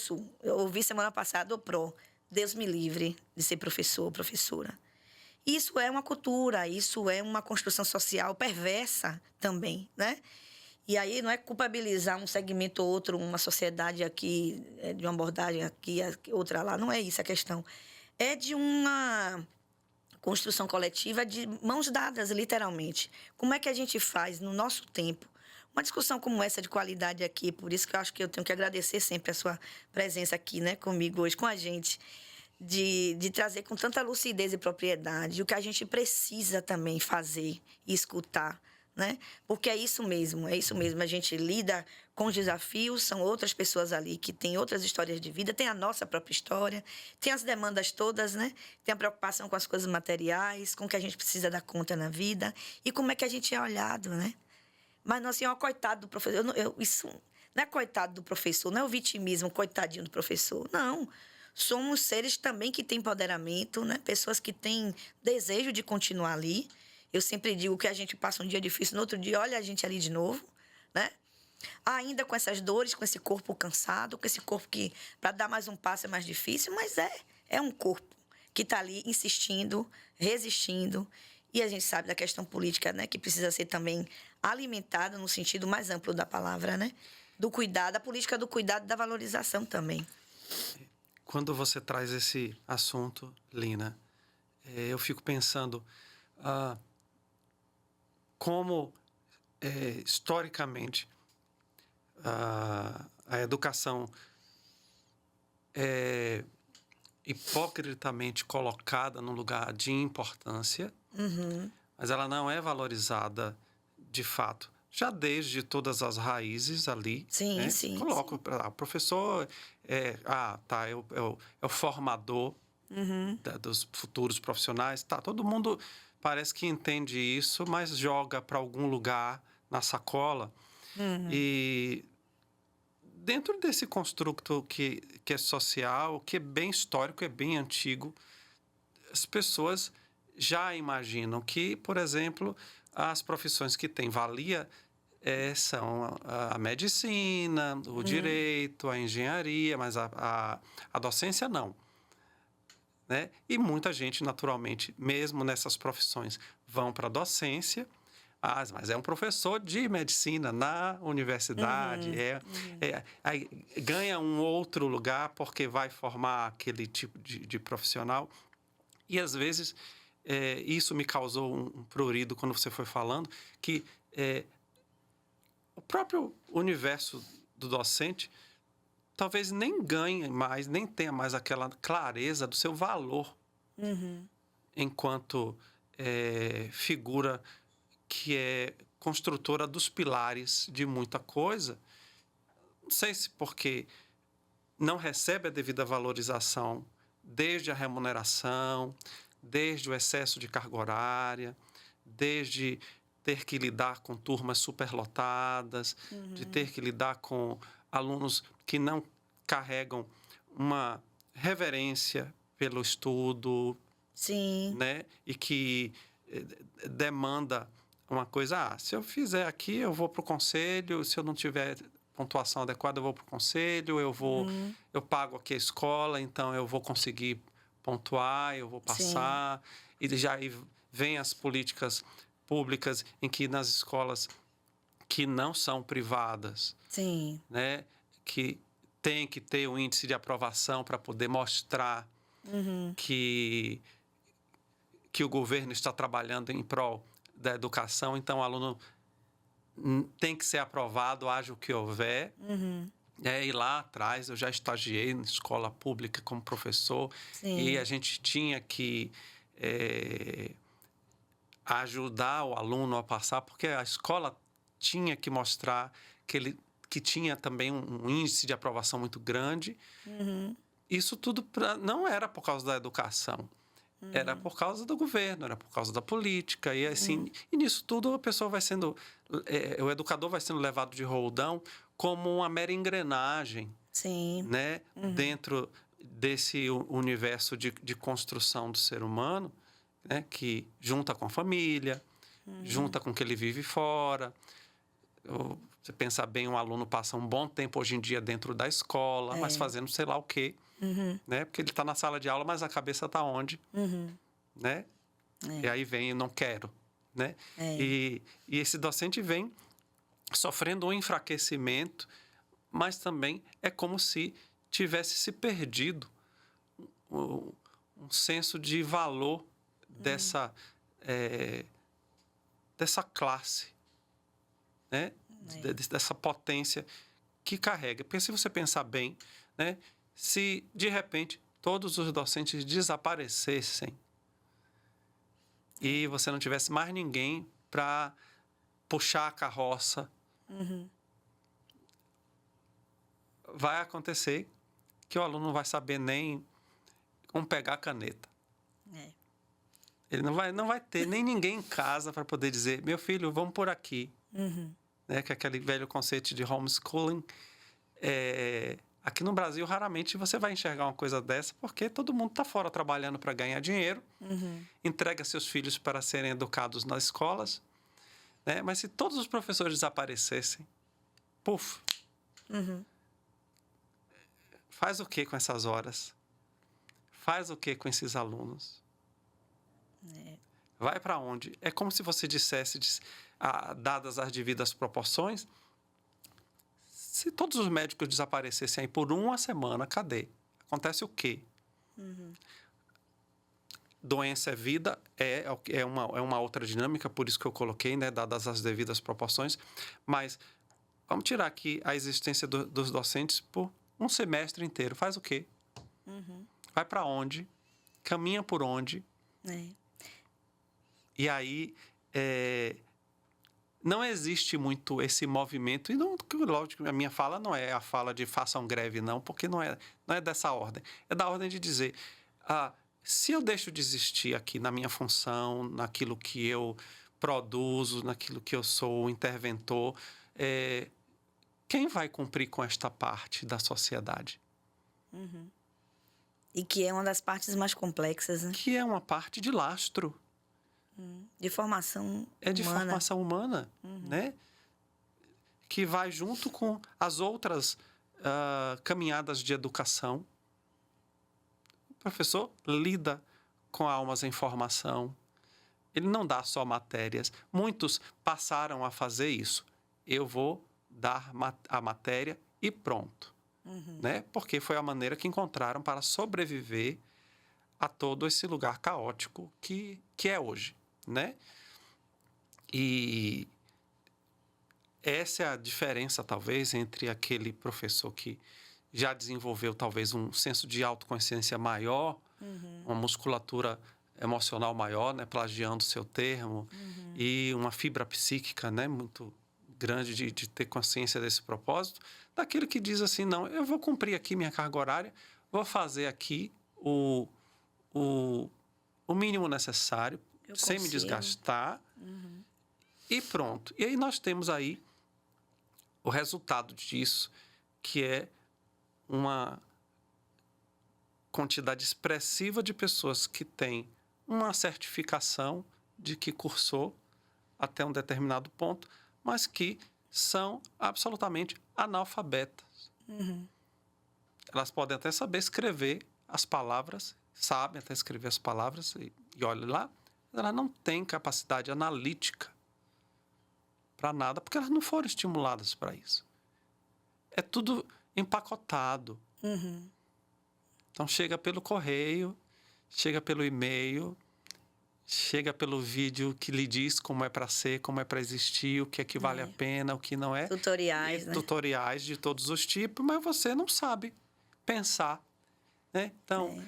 ouvi semana passada o PRO, Deus me livre de ser professor ou professora. Isso é uma cultura, isso é uma construção social perversa também, né? E aí não é culpabilizar um segmento ou outro, uma sociedade aqui, de uma abordagem aqui, outra lá. Não é isso a questão. É de uma construção coletiva de mãos dadas, literalmente. Como é que a gente faz, no nosso tempo, uma discussão como essa de qualidade aqui? Por isso que eu acho que eu tenho que agradecer sempre a sua presença aqui, né, comigo hoje, com a gente, de trazer com tanta lucidez e propriedade o que a gente precisa também fazer e escutar, né? Porque é isso mesmo. A gente lida com os desafios, são outras pessoas ali que têm outras histórias de vida, tem a nossa própria história, tem as demandas todas, né? Tem a preocupação com as coisas materiais, com o que a gente precisa dar conta na vida e como é que a gente é olhado, né? Mas não, assim, coitado do professor. Isso não é coitado do professor, não é o vitimismo, coitadinho do professor. Não. Somos seres também que têm empoderamento, né? Pessoas que têm desejo de continuar ali. Eu sempre digo que a gente passa um dia difícil, no outro dia olha a gente ali de novo, né? Ainda com essas dores, com esse corpo cansado, com esse corpo que para dar mais um passo é mais difícil, mas é um corpo que está ali insistindo, resistindo. E a gente sabe da questão política, né? Que precisa ser também alimentada no sentido mais amplo da palavra, né? Do cuidado, a política do cuidado e da valorização também. Quando você traz esse assunto, Lina, eu fico pensando... como, historicamente, a educação é hipocritamente colocada num lugar de importância, mas ela não é valorizada de fato, já desde todas as raízes ali. Sim, né? sim. Coloca sim. o professor, é o formador dos futuros profissionais, tá, todo mundo... Parece que entende isso, mas joga para algum lugar na sacola. E dentro desse construto que é social, que é bem histórico, é bem antigo, as pessoas já imaginam que, por exemplo, as profissões que têm valia são a medicina, o direito, a engenharia, mas a docência não. Né? E muita gente, naturalmente, mesmo nessas profissões, vão para a docência. Mas é um professor de medicina na universidade. Aí ganha um outro lugar porque vai formar aquele tipo de profissional. E, às vezes, isso me causou um prurido quando você foi falando, que o próprio universo do docente talvez nem ganhe mais, nem tenha mais aquela clareza do seu valor enquanto figura que é construtora dos pilares de muita coisa. Não sei se porque não recebe a devida valorização desde a remuneração, desde o excesso de carga horária, desde ter que lidar com turmas superlotadas, de ter que lidar com alunos que não carregam uma reverência pelo estudo, Sim. né? E que demanda uma coisa, se eu fizer aqui, eu vou para o conselho, se eu não tiver pontuação adequada, eu vou para o conselho, eu pago aqui a escola, então eu vou conseguir pontuar, eu vou passar. Sim. E já aí vem as políticas públicas em que nas escolas que não são privadas, sim, né, que tem que ter um índice de aprovação para poder mostrar que o governo está trabalhando em prol da educação, então o aluno tem que ser aprovado, haja o que houver. E lá atrás eu já estagiei em escola pública como professor. Sim. E a gente tinha que ajudar o aluno a passar, porque a escola tinha que mostrar que tinha também um índice de aprovação muito grande. Isso tudo não era por causa da educação. Era por causa do governo, era por causa da política. E assim, e nisso tudo a pessoa vai sendo... o educador vai sendo levado de roldão como uma mera engrenagem. Sim. Né? Dentro desse universo de construção do ser humano, né? Que junta com a família, junta com o que ele vive fora. Você pensar bem, um aluno passa um bom tempo hoje em dia dentro da escola, mas fazendo sei lá o quê. Né? Porque ele está na sala de aula, mas a cabeça está onde? Né? E aí vem, não quero. Né? E esse docente vem sofrendo um enfraquecimento, mas também é como se tivesse se perdido um senso de valor dessa classe, né? Dessa potência que carrega. Porque se você pensar bem, né? Se, de repente, todos os docentes desaparecessem e você não tivesse mais ninguém para puxar a carroça, vai acontecer que o aluno não vai saber nem como pegar a caneta. Ele não vai ter nem ninguém em casa para poder dizer, meu filho, vamos por aqui. Né? Que é aquele velho conceito de homeschooling. Aqui no Brasil, raramente você vai enxergar uma coisa dessa, porque todo mundo está fora trabalhando para ganhar dinheiro, entrega seus filhos para serem educados nas escolas, né? Mas se todos os professores desaparecessem, puf, faz o que com essas horas? Faz o que com esses alunos? Vai para onde? É como se você dissesse, dadas as devidas proporções, se todos os médicos desaparecessem aí por uma semana, cadê? Acontece o quê? Doença é vida, é uma outra dinâmica, por isso que eu coloquei, né, dadas as devidas proporções. Mas vamos tirar aqui a existência dos docentes por um semestre inteiro. Faz o quê? Vai para onde? Caminha por onde? E aí... não existe muito esse movimento, e não, lógico, a minha fala não é a fala de façam greve, não, porque não é dessa ordem. É da ordem de dizer, se eu deixo de existir aqui na minha função, naquilo que eu produzo, naquilo que eu sou o interventor, quem vai cumprir com esta parte da sociedade? E que é uma das partes mais complexas, né? Que é uma parte de lastro. De formação humana. É de formação humana, né? Que vai junto com as outras caminhadas de educação. O professor lida com almas em formação. Ele não dá só matérias. Muitos passaram a fazer isso. Eu vou dar a matéria e pronto. Né? Porque foi a maneira que encontraram para sobreviver a todo esse lugar caótico que é hoje. Né? E essa é a diferença, talvez, entre aquele professor que já desenvolveu, talvez, um senso de autoconsciência maior, uma musculatura emocional maior, né, plagiando o seu termo, e uma fibra psíquica, né, muito grande de ter consciência desse propósito, daquele que diz assim, não, eu vou cumprir aqui minha carga horária, vou fazer aqui o mínimo necessário, sem me desgastar, e pronto. E aí nós temos aí o resultado disso, que é uma quantidade expressiva de pessoas que têm uma certificação de que cursou até um determinado ponto, mas que são absolutamente analfabetas. Elas podem até saber escrever as palavras, sabem até escrever as palavras, e olha lá, elas não têm capacidade analítica para nada, porque elas não foram estimuladas para isso. É tudo empacotado. Então, chega pelo correio, chega pelo e-mail, chega pelo vídeo que lhe diz como é para ser, como é para existir, o que é que vale a pena, o que não é. Tutoriais, né? Tutoriais de todos os tipos, mas você não sabe pensar, né? Então,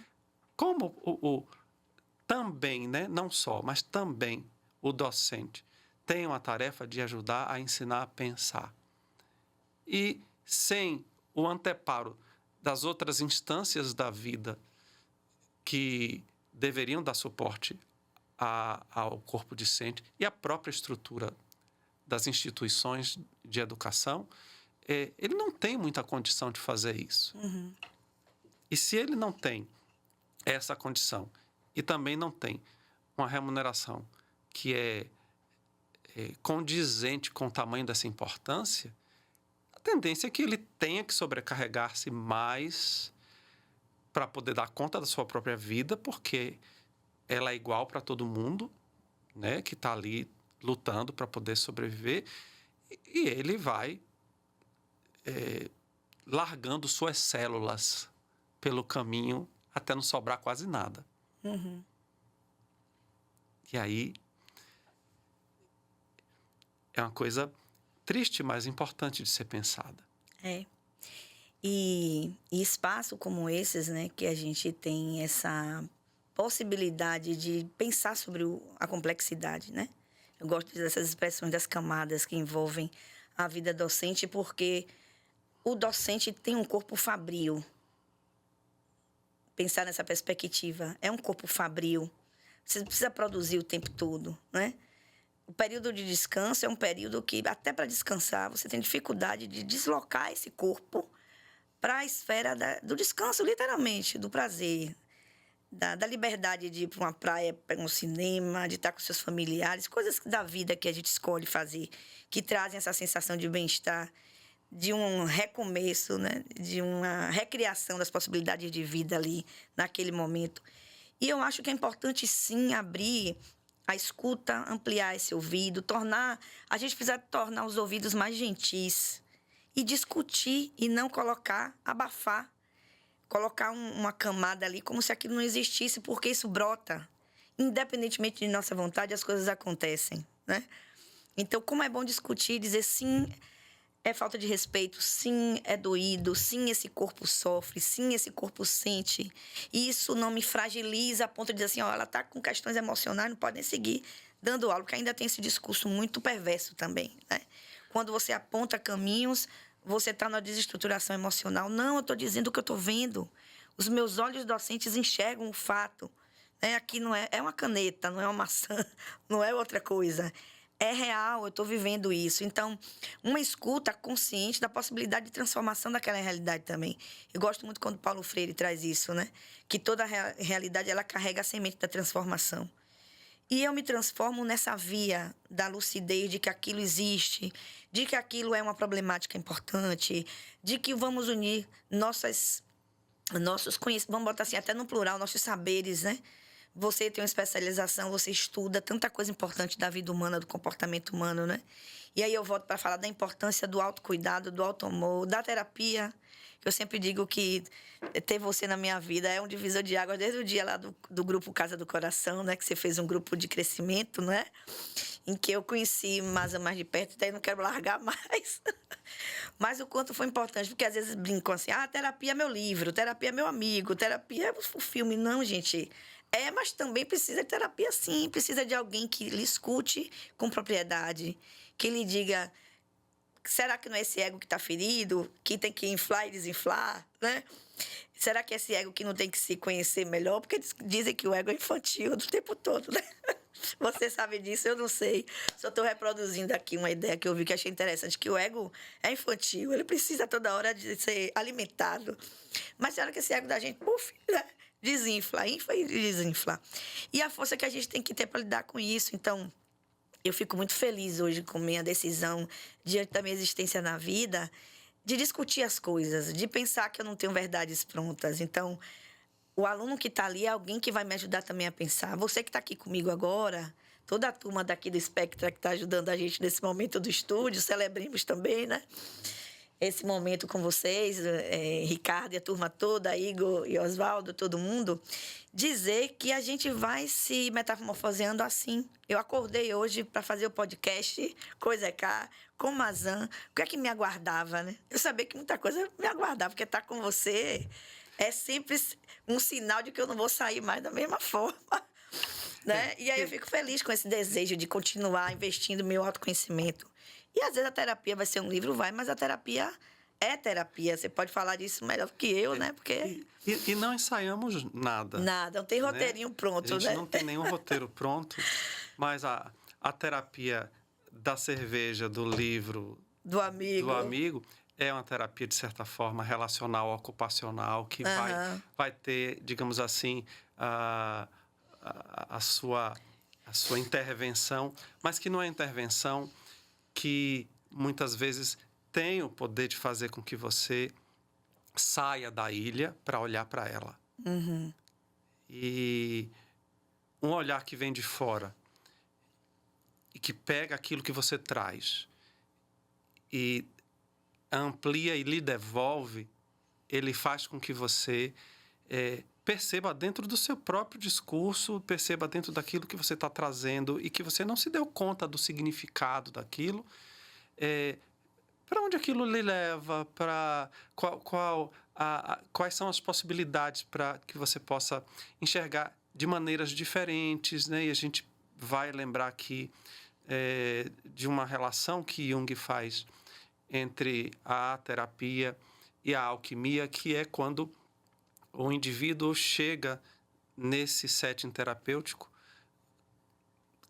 como também, né? Não só, mas também o docente tem uma tarefa de ajudar a ensinar a pensar. E sem o anteparo das outras instâncias da vida que deveriam dar suporte ao corpo discente e à própria estrutura das instituições de educação, ele não tem muita condição de fazer isso. E se ele não tem essa condição e também não tem uma remuneração que é condizente com o tamanho dessa importância, a tendência é que ele tenha que sobrecarregar-se mais para poder dar conta da sua própria vida, porque ela é igual para todo mundo, né, que está ali lutando para poder sobreviver, e ele vai largando suas células pelo caminho até não sobrar quase nada. E aí é uma coisa triste, mas importante de ser pensada. E espaço como esses, né, que a gente tem essa possibilidade de pensar sobre a complexidade, né? Eu gosto dessas expressões das camadas que envolvem a vida docente, porque o docente tem um corpo fabril. Pensar nessa perspectiva, é um corpo fabril. Você precisa produzir o tempo todo, né? O período de descanso é um período que, até para descansar, você tem dificuldade de deslocar esse corpo para a esfera do descanso, literalmente, do prazer, da liberdade de ir para uma praia, para um cinema, de estar com seus familiares, coisas da vida que a gente escolhe fazer, que trazem essa sensação de bem-estar, de um recomeço, né? De uma recriação das possibilidades de vida ali, naquele momento. E eu acho que é importante, sim, abrir a escuta, ampliar esse ouvido, a gente precisa tornar os ouvidos mais gentis e discutir e não abafar, colocar uma camada ali como se aquilo não existisse, porque isso brota. Independentemente de nossa vontade, as coisas acontecem, né? Então, como é bom discutir, dizer sim, é falta de respeito, sim, é doído, sim, esse corpo sofre, sim, esse corpo sente. E isso não me fragiliza a ponto de dizer assim, ela está com questões emocionais, não pode nem seguir dando aula, porque ainda tem esse discurso muito perverso também, né? Quando você aponta caminhos, você está na desestruturação emocional. Não, eu estou dizendo o que eu estou vendo. Os meus olhos docentes enxergam o fato. Né? Aqui não é uma caneta, não é uma maçã, não é outra coisa. É real, eu estou vivendo isso. Então, uma escuta consciente da possibilidade de transformação daquela realidade também. Eu gosto muito quando Paulo Freire traz isso, né? Que toda realidade, ela carrega a semente da transformação. E eu me transformo nessa via da lucidez de que aquilo existe, de que aquilo é uma problemática importante, de que vamos unir nossos conhecimentos, vamos botar assim, até no plural, nossos saberes, né? Você tem uma especialização, você estuda tanta coisa importante da vida humana, do comportamento humano, né? E aí eu volto para falar da importância do autocuidado, do auto-amor, da terapia. Eu sempre digo que ter você na minha vida é um divisor de águas desde o dia lá do grupo Casa do Coração, né? Que você fez um grupo de crescimento, né? Em que eu conheci Maza mais de perto, daí não quero largar mais. Mas o quanto foi importante, porque às vezes brincam assim, terapia é meu livro, terapia é meu amigo, terapia é o filme. Não, gente. Mas também precisa de terapia, sim. Precisa de alguém que lhe escute com propriedade, que lhe diga, será que não é esse ego que está ferido, que tem que inflar e desinflar, né? Será que é esse ego que não tem que se conhecer melhor? Porque dizem que o ego é infantil do tempo todo, né? Você sabe disso, eu não sei. Só estou reproduzindo aqui uma ideia que eu vi que achei interessante, que o ego é infantil, ele precisa toda hora de ser alimentado. Mas será que esse ego da gente, né? Desinfla, infla e desinfla. E a força que a gente tem que ter para lidar com isso. Então, eu fico muito feliz hoje com minha decisão, diante da minha existência na vida, de discutir as coisas, de pensar que eu não tenho verdades prontas. Então, o aluno que está ali é alguém que vai me ajudar também a pensar. Você que está aqui comigo agora, toda a turma daqui do Spectra que está ajudando a gente nesse momento do estúdio, celebremos também, né? Esse momento com vocês, Ricardo e a turma toda, Igor e Oswaldo, todo mundo, dizer que a gente vai se metamorfoseando assim. Eu acordei hoje para fazer o podcast Coisa é Cá, com Mazan. O que é que me aguardava, né? Eu sabia que muita coisa me aguardava, porque estar com você é sempre um sinal de que eu não vou sair mais da mesma forma, né? E aí eu fico feliz com esse desejo de continuar investindo no meu autoconhecimento. E às vezes a terapia vai ser um livro, mas a terapia é terapia. Você pode falar disso melhor do que eu, né? Porque... E não ensaiamos nada. Nada, não tem roteirinho pronto, né? A gente né? não tem nenhum roteiro pronto, mas a terapia da cerveja, do livro, do amigo é uma terapia, de certa forma, relacional, ocupacional, que vai ter, digamos assim, a sua intervenção, mas que não é intervenção que muitas vezes tem o poder de fazer com que você saia da ilha para olhar para ela. Uhum. E um olhar que vem de fora e que pega aquilo que você traz e amplia e lhe devolve, ele faz com que você perceba dentro do seu próprio discurso, perceba dentro daquilo que você está trazendo e que você não se deu conta do significado daquilo, para onde aquilo lhe leva, para quais são as possibilidades para que você possa enxergar de maneiras diferentes, né? E a gente vai lembrar aqui de uma relação que Jung faz entre a terapia e a alquimia, que é quando o indivíduo chega nesse setting terapêutico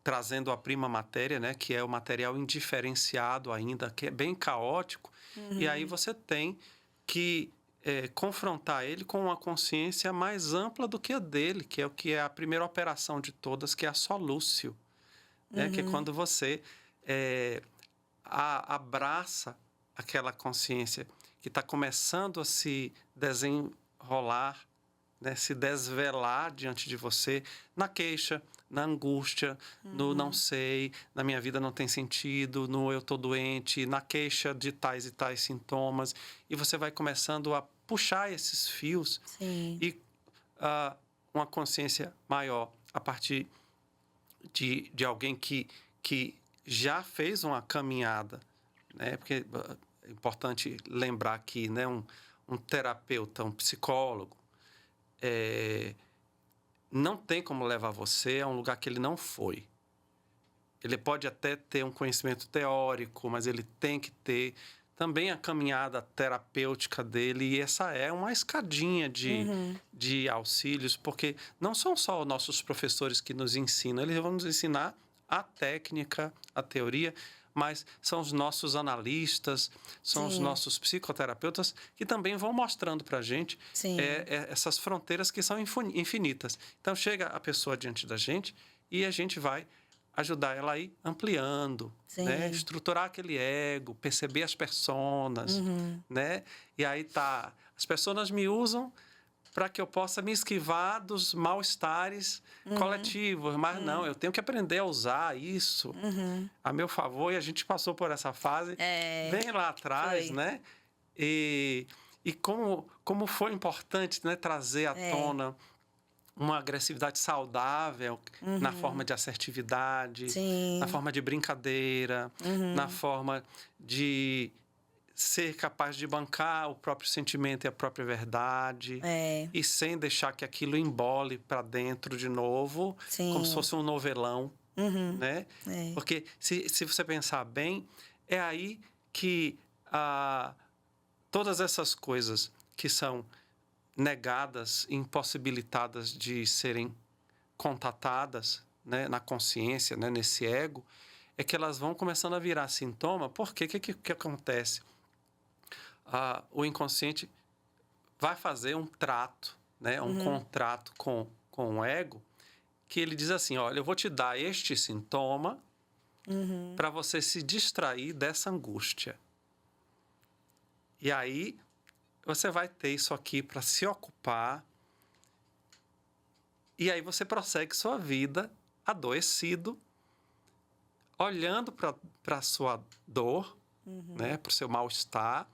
trazendo a prima matéria, né, que é o material indiferenciado ainda, que é bem caótico, e aí você tem que confrontar ele com uma consciência mais ampla do que a dele, que é a primeira operação de todas, que é a solúcio, né, que é quando você abraça aquela consciência que está começando a se desenrolar, né, se desvelar diante de você, na queixa, na angústia, no não sei, na minha vida não tem sentido, no eu estou doente, na queixa de tais e tais sintomas. E você vai começando a puxar esses fios. Sim. E uma consciência maior a partir de alguém que já fez uma caminhada, né? Porque é importante lembrar que, né, um terapeuta, um psicólogo, não tem como levar você a um lugar que ele não foi. Ele pode até ter um conhecimento teórico, mas ele tem que ter também a caminhada terapêutica dele, e essa é uma escadinha de auxílios, porque não são só os nossos professores que nos ensinam, eles vão nos ensinar a técnica, a teoria, mas são os nossos analistas, são os nossos psicoterapeutas que também vão mostrando para a gente essas fronteiras que são infinitas. Então, chega a pessoa diante da gente e a gente vai ajudar ela a ir ampliando, né? Estruturar aquele ego, perceber as personas, né? E aí as personas me usam para que eu possa me esquivar dos mal-estares coletivos. Mas não, eu tenho que aprender a usar isso a meu favor. E a gente passou por essa fase bem lá atrás, foi. né? E como foi importante, né, trazer à tona uma agressividade saudável na forma de assertividade, Sim. na forma de brincadeira, na forma de ser capaz de bancar o próprio sentimento e a própria verdade, e sem deixar que aquilo embole para dentro de novo, Sim. como se fosse um novelão, né? Porque se você pensar bem, é aí que todas essas coisas que são negadas, impossibilitadas de serem contatadas, né, na consciência, né, nesse ego, é que elas vão começando a virar sintoma. Por quê? O que acontece? O inconsciente vai fazer um trato, né, um contrato com o ego, que ele diz assim, olha, eu vou te dar este sintoma para você se distrair dessa angústia. E aí você vai ter isso aqui para se ocupar. E aí você prossegue sua vida adoecido, olhando para a sua dor, né, para o seu mal-estar,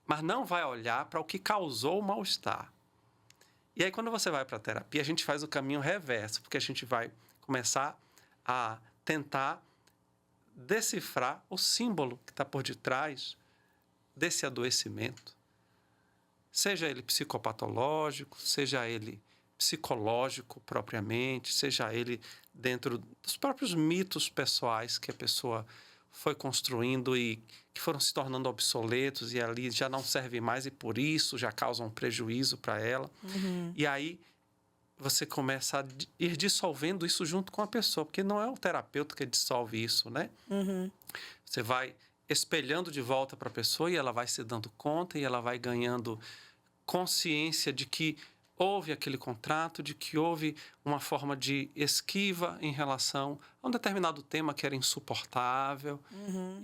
mas não vai olhar para o que causou o mal-estar. E aí, quando você vai para a terapia, a gente faz o caminho reverso, porque a gente vai começar a tentar decifrar o símbolo que está por detrás desse adoecimento. Seja ele psicopatológico, seja ele psicológico propriamente, seja ele dentro dos próprios mitos pessoais que a pessoa foi construindo e que foram se tornando obsoletos e ali já não servem mais e por isso já causam um prejuízo para ela. E aí você começa a ir dissolvendo isso junto com a pessoa, porque não é o terapeuta que dissolve isso, né? Você vai espelhando de volta para a pessoa e ela vai se dando conta e ela vai ganhando consciência de que houve aquele contrato, de que houve uma forma de esquiva em relação a um determinado tema que era insuportável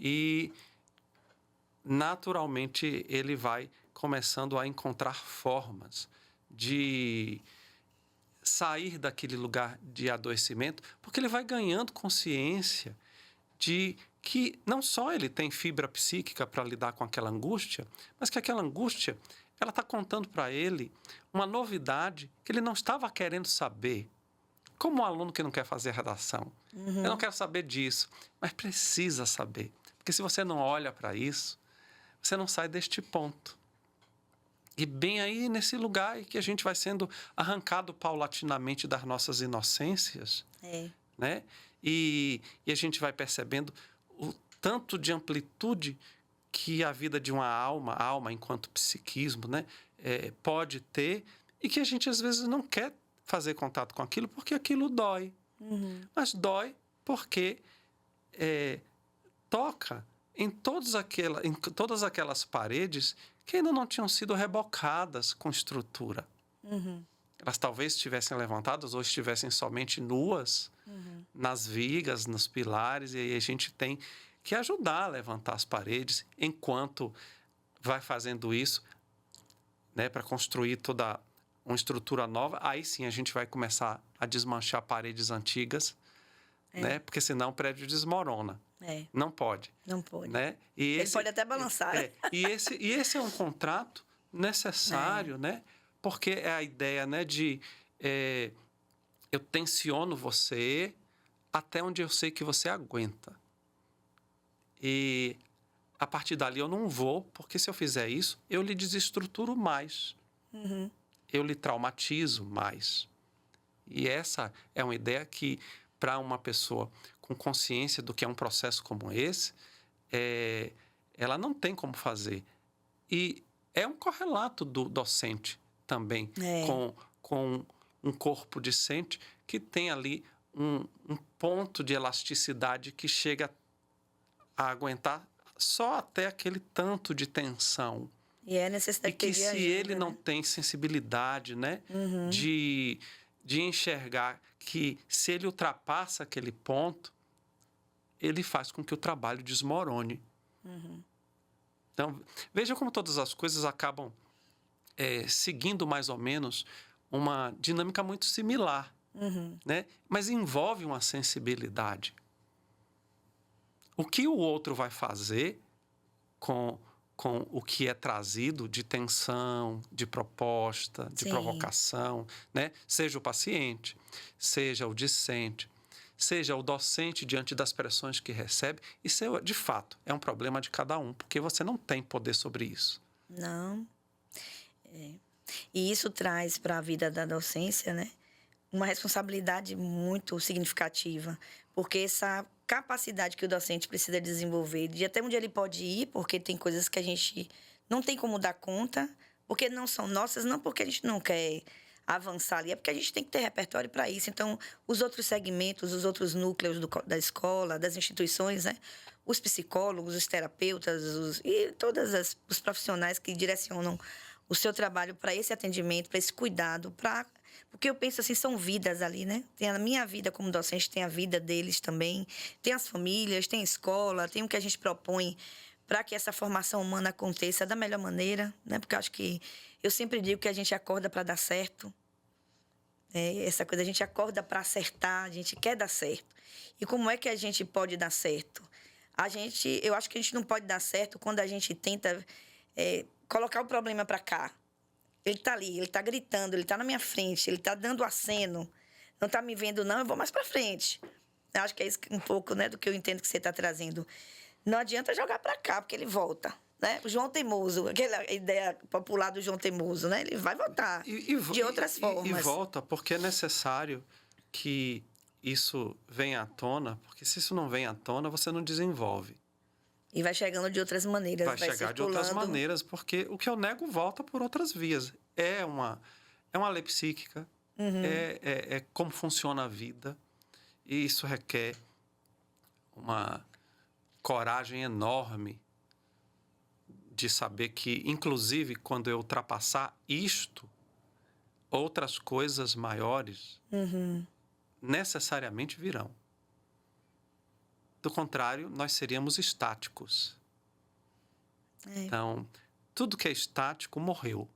e naturalmente ele vai começando a encontrar formas de sair daquele lugar de adoecimento, porque ele vai ganhando consciência de que não só ele tem fibra psíquica para lidar com aquela angústia, mas que aquela angústia ela está contando para ele uma novidade que ele não estava querendo saber. Como um aluno que não quer fazer redação. Eu não quero saber disso, mas precisa saber. Porque se você não olha para isso, você não sai deste ponto. E bem aí nesse lugar que a gente vai sendo arrancado paulatinamente das nossas inocências, né? E a gente vai percebendo o tanto de amplitude que a vida de uma alma enquanto psiquismo, né, pode ter, e que a gente às vezes não quer fazer contato com aquilo porque aquilo dói. Mas dói porque toca em todas aquelas paredes que ainda não tinham sido rebocadas com estrutura. Elas talvez estivessem levantadas ou estivessem somente nuas nas vigas, nos pilares, e aí a gente tem que ajudar a levantar as paredes enquanto vai fazendo isso, né, para construir toda uma estrutura nova. Aí sim a gente vai começar a desmanchar paredes antigas, né, porque senão o prédio desmorona. Não pode. Não pode. Né? Ele pode até balançar. E esse é um contrato necessário, né? Porque é a ideia, né, de eu tensiono você até onde eu sei que você aguenta. E a partir dali eu não vou, porque se eu fizer isso, eu lhe desestruturo mais. Eu lhe traumatizo mais. E essa é uma ideia que, para uma pessoa com consciência do que é um processo como esse, ela não tem como fazer. E é um correlato do docente também, com um corpo discente que tem ali um ponto de elasticidade que chega a aguentar só até aquele tanto de tensão. E é necessidade e que se ajuda, ele né? não tem sensibilidade, né, de enxergar que se ele ultrapassa aquele ponto, ele faz com que o trabalho desmorone. Então, veja como todas as coisas acabam seguindo mais ou menos uma dinâmica muito similar, né? Mas envolve uma sensibilidade. O que o outro vai fazer com o que é trazido de tensão, de proposta, de Sim. provocação, né? Seja o paciente, seja o discente, seja o docente diante das pressões que recebe, isso, de fato, é um problema de cada um, porque você não tem poder sobre isso. Não. E isso traz para a vida da docência, né, uma responsabilidade muito significativa, porque essa capacidade que o docente precisa desenvolver, de até onde ele pode ir, porque tem coisas que a gente não tem como dar conta, porque não são nossas, não porque a gente não quer avançar ali, é porque a gente tem que ter repertório para isso. Então, os outros segmentos, os outros núcleos da escola, das instituições, né, os psicólogos, os terapeutas, e todos os profissionais que direcionam o seu trabalho para esse atendimento, para esse cuidado, porque eu penso assim, são vidas ali, né? Tem a minha vida como docente, tem a vida deles também, tem as famílias, tem a escola, tem o que a gente propõe para que essa formação humana aconteça da melhor maneira, né? Porque eu acho que eu sempre digo que a gente acorda para dar certo. Essa coisa, a gente acorda para acertar, a gente quer dar certo. E como é que a gente pode dar certo? Eu acho que a gente não pode dar certo quando a gente tenta colocar o problema para cá. Ele está ali, ele está gritando, ele está na minha frente, ele está dando aceno. Não está me vendo, não, eu vou mais para frente. Eu acho que é isso um pouco, né, do que eu entendo que você está trazendo. Não adianta jogar para cá, porque ele volta. Né? O João Teimoso, aquela ideia popular do João Teimoso, né? Ele vai voltar de outras formas. E volta porque é necessário que isso venha à tona, porque se isso não vem à tona, você não desenvolve. E vai chegando de outras maneiras. Vai chegar de outras maneiras, porque o que eu nego volta por outras vias. É uma lei psíquica, é como funciona a vida, e isso requer uma coragem enorme de saber que, inclusive, quando eu ultrapassar isto, outras coisas maiores necessariamente virão. Do contrário, nós seríamos estáticos. Então, tudo que é estático morreu.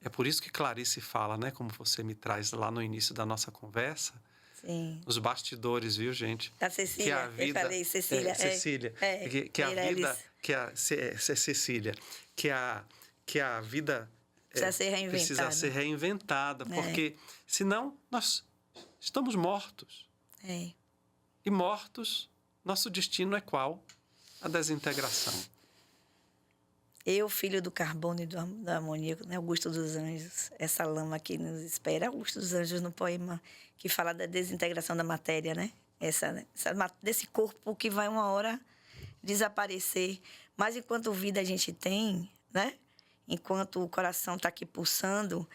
É por isso que Clarice fala, né, como você me traz lá no início da nossa conversa, Sim. os bastidores, viu, gente? A Cecília, que a vida, eu falei Cecília. Cecília. Que a vida... Cecília. Que a vida precisa ser reinventada. Porque, senão, nós estamos mortos. E mortos, nosso destino é qual? A desintegração. Eu, filho do carbono e do amoníaco, né? Augusto dos Anjos, essa lama que nos espera. Augusto dos Anjos, no poema que fala da desintegração da matéria, né? Desse corpo que vai uma hora desaparecer. Mas enquanto vida a gente tem, né? Enquanto o coração está aqui pulsando,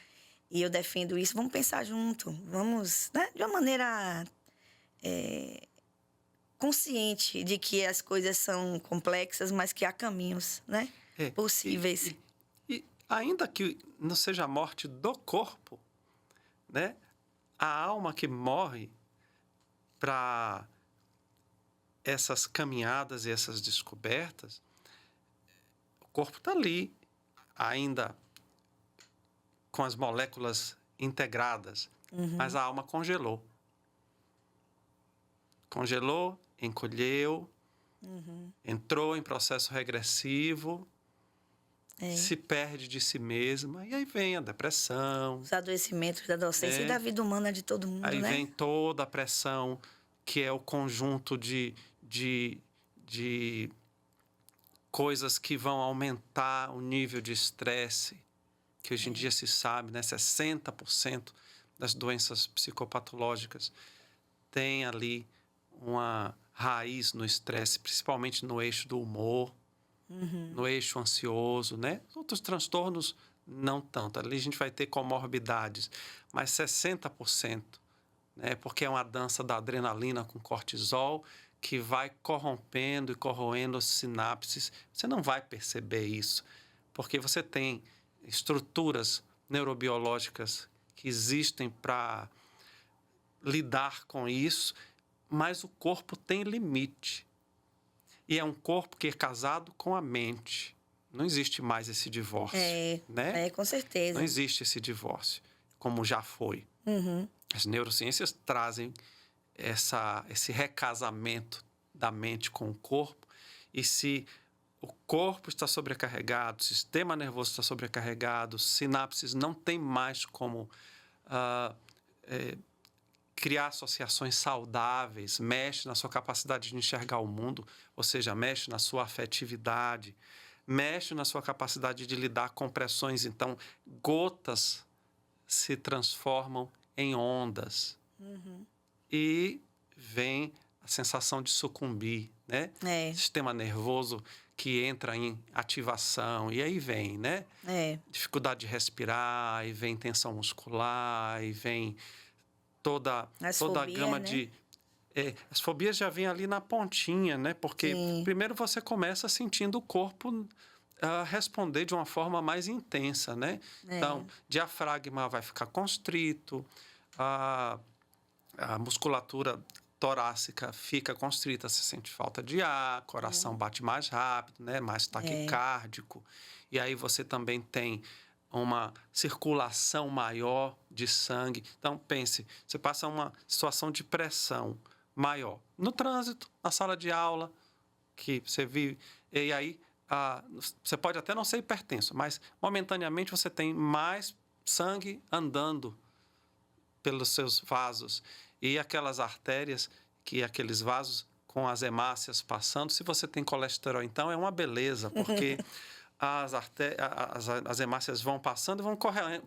e eu defendo isso, vamos pensar junto. Vamos, né? De uma maneira consciente de que as coisas são complexas, mas que há caminhos, né? Possíveis. E ainda que não seja a morte do corpo, né? A alma que morre para essas caminhadas e essas descobertas, o corpo está ali, ainda com as moléculas integradas, mas a alma congelou. Congelou, encolheu, entrou em processo regressivo, se perde de si mesma, e aí vem a depressão. Os adoecimentos da docência e da vida humana de todo mundo, aí né? vem toda a pressão, que é o conjunto de coisas que vão aumentar o nível de estresse, que hoje em dia se sabe, né? 60% das doenças psicopatológicas tem ali uma raiz no estresse, principalmente no eixo do humor, no eixo ansioso, né? Outros transtornos, não tanto. Ali a gente vai ter comorbidades, mas 60%, né? Porque é uma dança da adrenalina com cortisol que vai corrompendo e corroendo as sinapses. Você não vai perceber isso, porque você tem estruturas neurobiológicas que existem para lidar com isso, mas o corpo tem limite. E é um corpo que é casado com a mente. não existe mais esse divórcio, né? Com certeza. Não existe esse divórcio, como já foi. As neurociências trazem esse recasamento da mente com o corpo, e se o corpo está sobrecarregado, o sistema nervoso está sobrecarregado, sinapses não tem mais como criar associações saudáveis, mexe na sua capacidade de enxergar o mundo, ou seja, mexe na sua afetividade, mexe na sua capacidade de lidar com pressões. Então, gotas se transformam em ondas. E vem a sensação de sucumbir, né? Sistema nervoso que entra em ativação, e aí vem, né? Dificuldade de respirar, e vem tensão muscular, e vem toda a gama, né? As fobias já vêm ali na pontinha, né? Porque primeiro você começa sentindo o corpo responder de uma forma mais intensa, né? Então, diafragma vai ficar constrito, a musculatura torácica fica constrita, você sente falta de ar, coração bate mais rápido, né? Mais taquicárdico. E aí você também tem uma circulação maior de sangue. Então, pense, você passa uma situação de pressão maior no trânsito, na sala de aula, que você vive, e aí você pode até não ser hipertenso, mas momentaneamente você tem mais sangue andando pelos seus vasos, e aquelas artérias, aqueles vasos com as hemácias passando. Se você tem colesterol, então é uma beleza, porque as hemácias vão passando e vão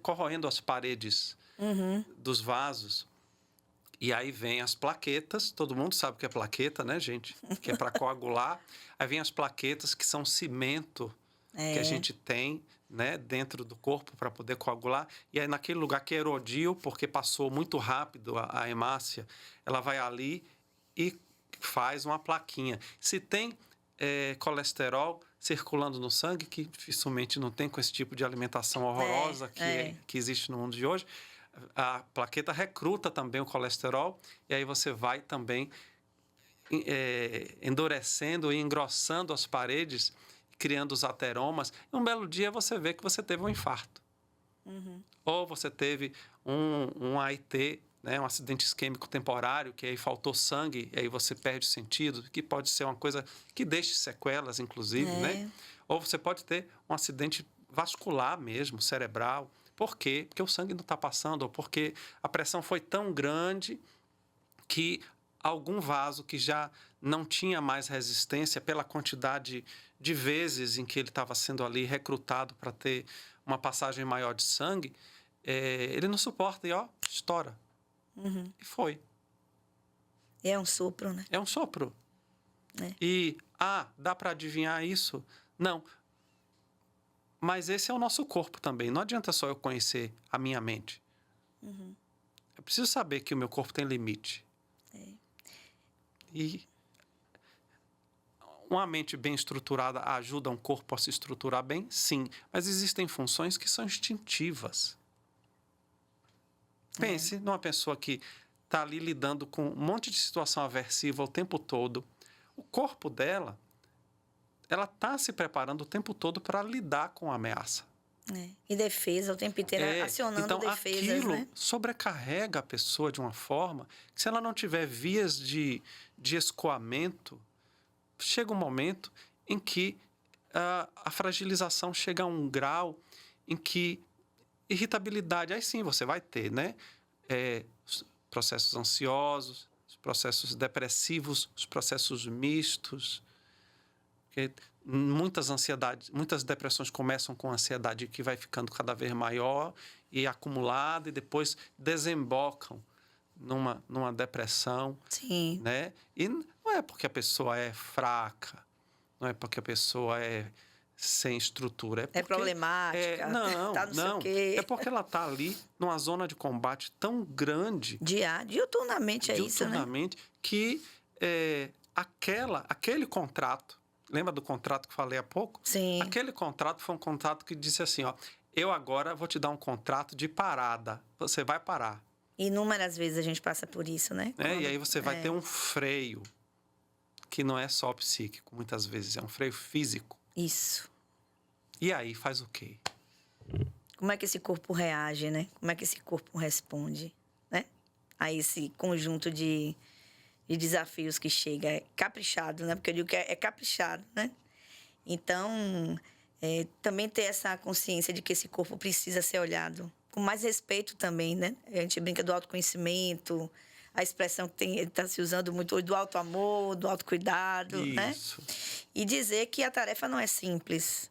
corroendo as paredes dos vasos. E aí vem as plaquetas, todo mundo sabe o que é plaqueta, né, gente? Que é para coagular. Aí vem as plaquetas, que são cimento que a gente tem, né, dentro do corpo para poder coagular. E aí naquele lugar que erodiu, porque passou muito rápido a hemácia, ela vai ali e faz uma plaquinha. Se tem colesterol circulando no sangue, que dificilmente não tem com esse tipo de alimentação horrorosa que existe no mundo de hoje, a plaqueta recruta também o colesterol, e aí você vai também endurecendo e engrossando as paredes, criando os ateromas. E um belo dia você vê que você teve um infarto. Ou você teve um AIT, né, um acidente isquêmico temporário, que aí faltou sangue, e aí você perde o sentido, que pode ser uma coisa que deixe sequelas, inclusive, né? Ou você pode ter um acidente vascular mesmo, cerebral. Por quê? Porque o sangue não está passando, ou porque a pressão foi tão grande que algum vaso que já não tinha mais resistência pela quantidade de vezes em que ele estava sendo ali recrutado para ter uma passagem maior de sangue, ele não suporta e, estoura. E foi. É um sopro, né? É um sopro. E, dá para adivinhar isso? Não. Mas esse é o nosso corpo também. Não adianta só eu conhecer a minha mente. Eu preciso saber que o meu corpo tem limite. E uma mente bem estruturada ajuda um corpo a se estruturar bem? Sim. Mas existem funções que são instintivas. Pense numa pessoa que está ali lidando com um monte de situação aversiva o tempo todo. O corpo dela, ela está se preparando o tempo todo para lidar com a ameaça. E defesa, o tempo inteiro acionando então, defesas, aquilo né? sobrecarrega a pessoa de uma forma que, se ela não tiver vias de escoamento, chega um momento em que a fragilização chega a um grau em que irritabilidade, aí sim você vai ter, né? Os processos ansiosos, os processos depressivos, os processos mistos. Porque muitas depressões começam com ansiedade que vai ficando cada vez maior e acumulada, e depois desembocam numa depressão. Sim. Né? E não é porque a pessoa é fraca, não é porque a pessoa é sem estrutura. É problemática. Não. Sei o quê. É porque ela está ali numa zona de combate tão grande. Diuturnamente isso, né? Que aquele contrato, lembra do contrato que falei há pouco? Sim. Aquele contrato foi um contrato que disse assim, eu agora vou te dar um contrato de parada. Você vai parar. Inúmeras vezes a gente passa por isso, né? E aí você vai ter um freio, que não é só psíquico, muitas vezes é um freio físico. Isso. E aí faz o quê? Como é que esse corpo reage, né? Como é que esse corpo responde, né? A esse conjunto de desafios que chega. É caprichado, né? Porque eu digo que é caprichado, né? Então, também ter essa consciência de que esse corpo precisa ser olhado com mais respeito também, né? A gente brinca do autoconhecimento, a expressão que está se usando muito hoje do autoamor, do autocuidado, né? Isso. E dizer que a tarefa não é simples.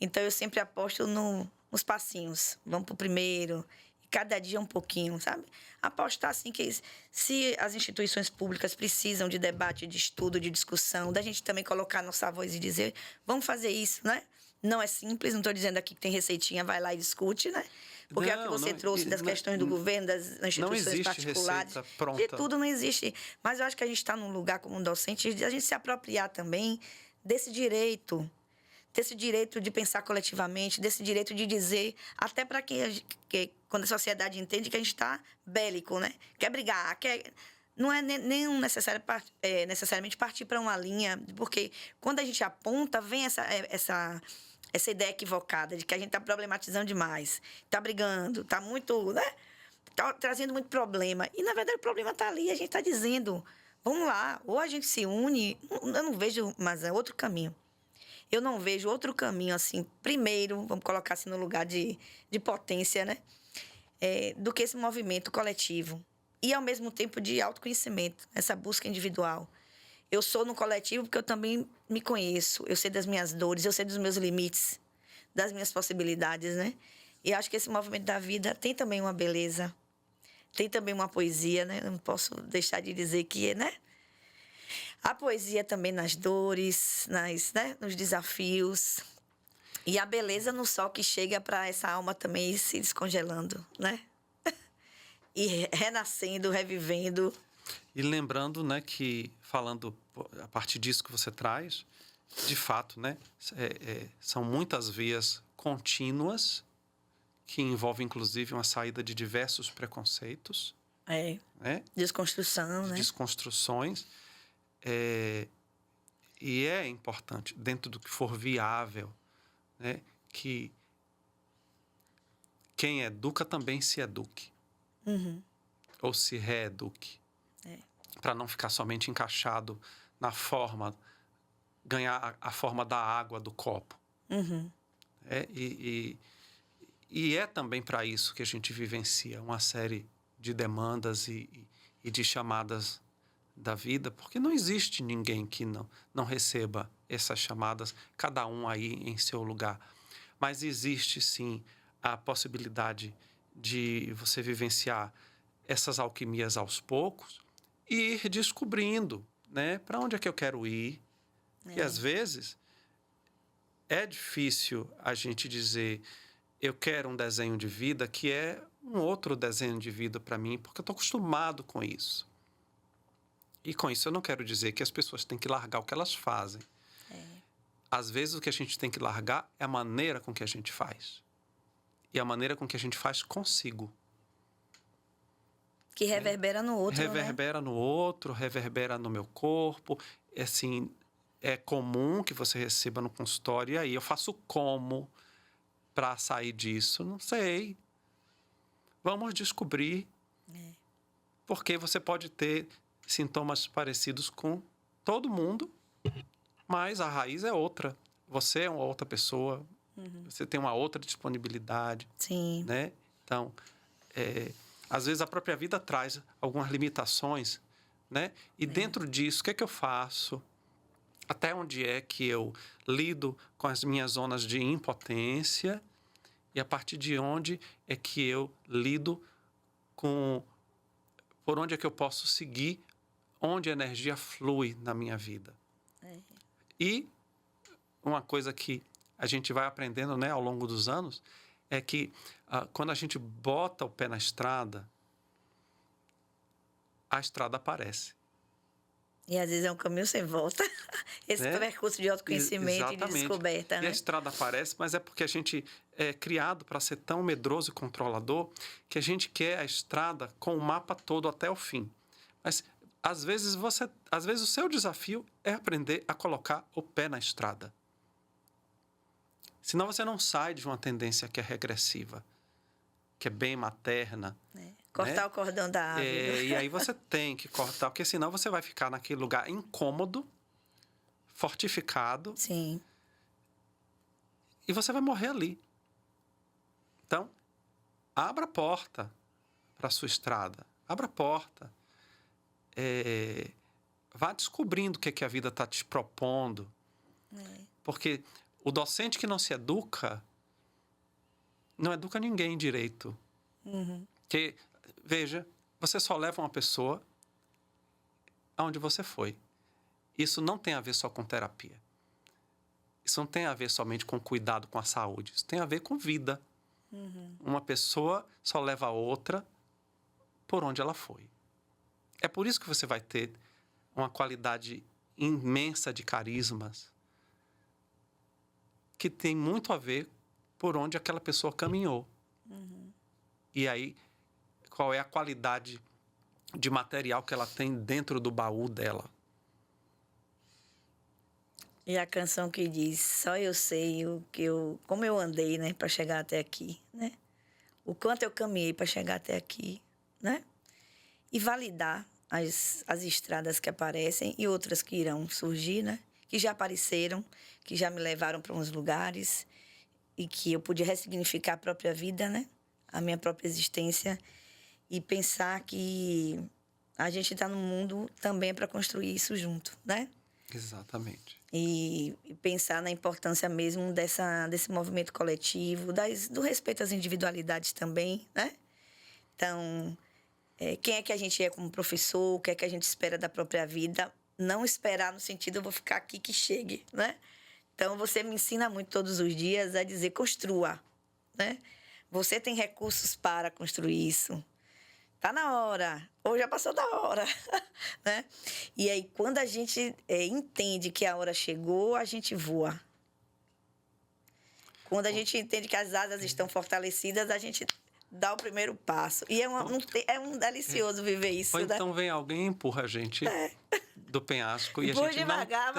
Então, eu sempre aposto nos passinhos. Vamos para o primeiro, cada dia um pouquinho, sabe? Apostar, assim, que se as instituições públicas precisam de debate, de estudo, de discussão, da gente também colocar nossa voz e dizer, vamos fazer isso, né? Não é simples, não estou dizendo aqui que tem receitinha, vai lá e discute, né? Porque é o que você trouxe das questões do governo, das instituições particulares. Receita pronta. De tudo não existe. Mas eu acho que a gente está num lugar como um docente, de a gente se apropriar também desse direito de pensar coletivamente, desse direito de dizer, até para que quando a sociedade entende que a gente está bélico, né? Quer brigar, não é nem necessariamente partir para uma linha, porque quando a gente aponta, vem essa ideia equivocada de que a gente está problematizando demais, está brigando, está muito, né? Está trazendo muito problema. E, na verdade, o problema está ali, a gente está dizendo, vamos lá, ou a gente se une, eu não vejo mais outro caminho. Eu não vejo outro caminho, assim, primeiro, vamos colocar assim no lugar de potência, né? Do que esse movimento coletivo. E, ao mesmo tempo, de autoconhecimento, essa busca individual. Eu sou no coletivo porque eu também me conheço. Eu sei das minhas dores, eu sei dos meus limites, das minhas possibilidades, né? E acho que esse movimento da vida tem também uma beleza, tem também uma poesia, né? Eu não posso deixar de dizer que, né? A poesia também nas dores, nos desafios. E a beleza no sol que chega para essa alma também ir se descongelando, né? E renascendo, revivendo. E lembrando, né, que falando a partir disso que você traz, de fato, né, são muitas vias contínuas que envolvem, inclusive, uma saída de diversos preconceitos. Né? Desconstrução, né? Desconstruções. E é importante, dentro do que for viável, né, que quem educa também se eduque. Uhum. Ou se reeduque. Para não ficar somente encaixado na forma, ganhar a forma da água do copo. Uhum. E é também para isso que a gente vivencia uma série de demandas e de chamadas da vida, porque não existe ninguém que não receba essas chamadas, cada um aí em seu lugar. Mas existe, sim, a possibilidade de você vivenciar essas alquimias aos poucos e ir descobrindo, né, para onde é que eu quero ir. E, às vezes, é difícil a gente dizer eu quero um desenho de vida que é um outro desenho de vida para mim, porque eu estou acostumado com isso. E com isso eu não quero dizer que as pessoas têm que largar o que elas fazem. Às vezes o que a gente tem que largar é a maneira com que a gente faz. E a maneira com que a gente faz consigo. Que reverbera no outro, reverbera, né? No outro, reverbera no meu corpo. Assim, é comum que você receba no consultório. E aí, eu faço como para sair disso? Não sei. Vamos descobrir. Porque você pode ter sintomas parecidos com todo mundo, mas a raiz é outra. Você é uma outra pessoa. Você tem uma outra disponibilidade. Sim. Né? Então, às vezes a própria vida traz algumas limitações, né? E dentro disso, o que é que eu faço? Até onde é que eu lido com as minhas zonas de impotência? E a partir de onde é que eu lido com... Por onde é que eu posso seguir? Onde a energia flui na minha vida? E uma coisa que a gente vai aprendendo, né, ao longo dos anos é que quando a gente bota o pé na estrada, a estrada aparece. E às vezes é um caminho sem volta. Esse percurso de autoconhecimento e de descoberta. E a estrada aparece, mas é porque a gente é criado para ser tão medroso e controlador que a gente quer a estrada com o mapa todo até o fim. Mas às vezes o seu desafio é aprender a colocar o pé na estrada. Senão você não sai de uma tendência que é regressiva, que é bem materna. Cortar, né, o cordão da árvore. E aí você tem que cortar, porque senão você vai ficar naquele lugar incômodo, fortificado. Sim. E você vai morrer ali. Então, abra a porta para a sua estrada. Abra a porta. Vá descobrindo o que a vida está te propondo. Porque o docente que não se educa, não educa ninguém direito. Porque, veja, você só leva uma pessoa aonde você foi. Isso não tem a ver só com terapia. Isso não tem a ver somente com cuidado com a saúde. Isso tem a ver com vida. Uma pessoa só leva a outra por onde ela foi. É por isso que você vai ter uma qualidade imensa de carismas que tem muito a ver por onde aquela pessoa caminhou. E aí, qual é a qualidade de material que ela tem dentro do baú dela. E a canção que diz, só eu sei como eu andei, né, para chegar até aqui, né? O quanto eu caminhei para chegar até aqui, né? E validar as estradas que aparecem e outras que irão surgir, né? Que já apareceram, que já me levaram para uns lugares e que eu pude ressignificar a própria vida, né? A minha própria existência e pensar que a gente está no mundo também para construir isso junto, né? Exatamente. E pensar na importância mesmo desse movimento coletivo, do respeito às individualidades também, né? Então, quem é que a gente é como professor, o que é que a gente espera da própria vida, não esperar no sentido, eu vou ficar aqui que chegue, né? Então, você me ensina muito todos os dias a dizer, construa, né? Você tem recursos para construir isso. Tá na hora, ou já passou da hora, né? E aí, quando a gente entende que a hora chegou, a gente voa. Quando a gente entende que as asas estão fortalecidas, a gente dá o primeiro passo. E é um delicioso viver isso, ou né? então vem alguém e empurra a gente do penhasco e a gente devagar,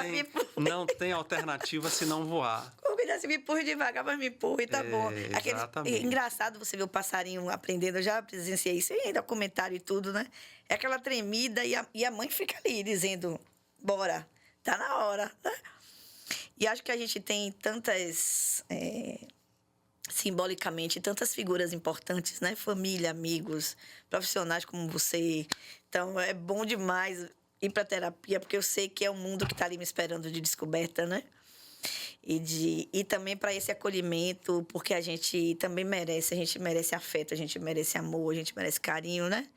não tem alternativa se não voar. Se me empurre devagar, mas me empurre, tá bom. Exatamente. Engraçado você ver o passarinho aprendendo, eu já presenciei isso, e documentário e tudo, né? É aquela tremida e a mãe fica ali dizendo, bora, tá na hora, né? E acho que a gente tem tantas, simbolicamente, tantas figuras importantes, né? Família, amigos, profissionais como você. Então, é bom demais ir para terapia, porque eu sei que é um mundo que está ali me esperando de descoberta, né? E também para esse acolhimento, porque a gente também merece, a gente merece afeto, a gente merece amor, a gente merece carinho, né?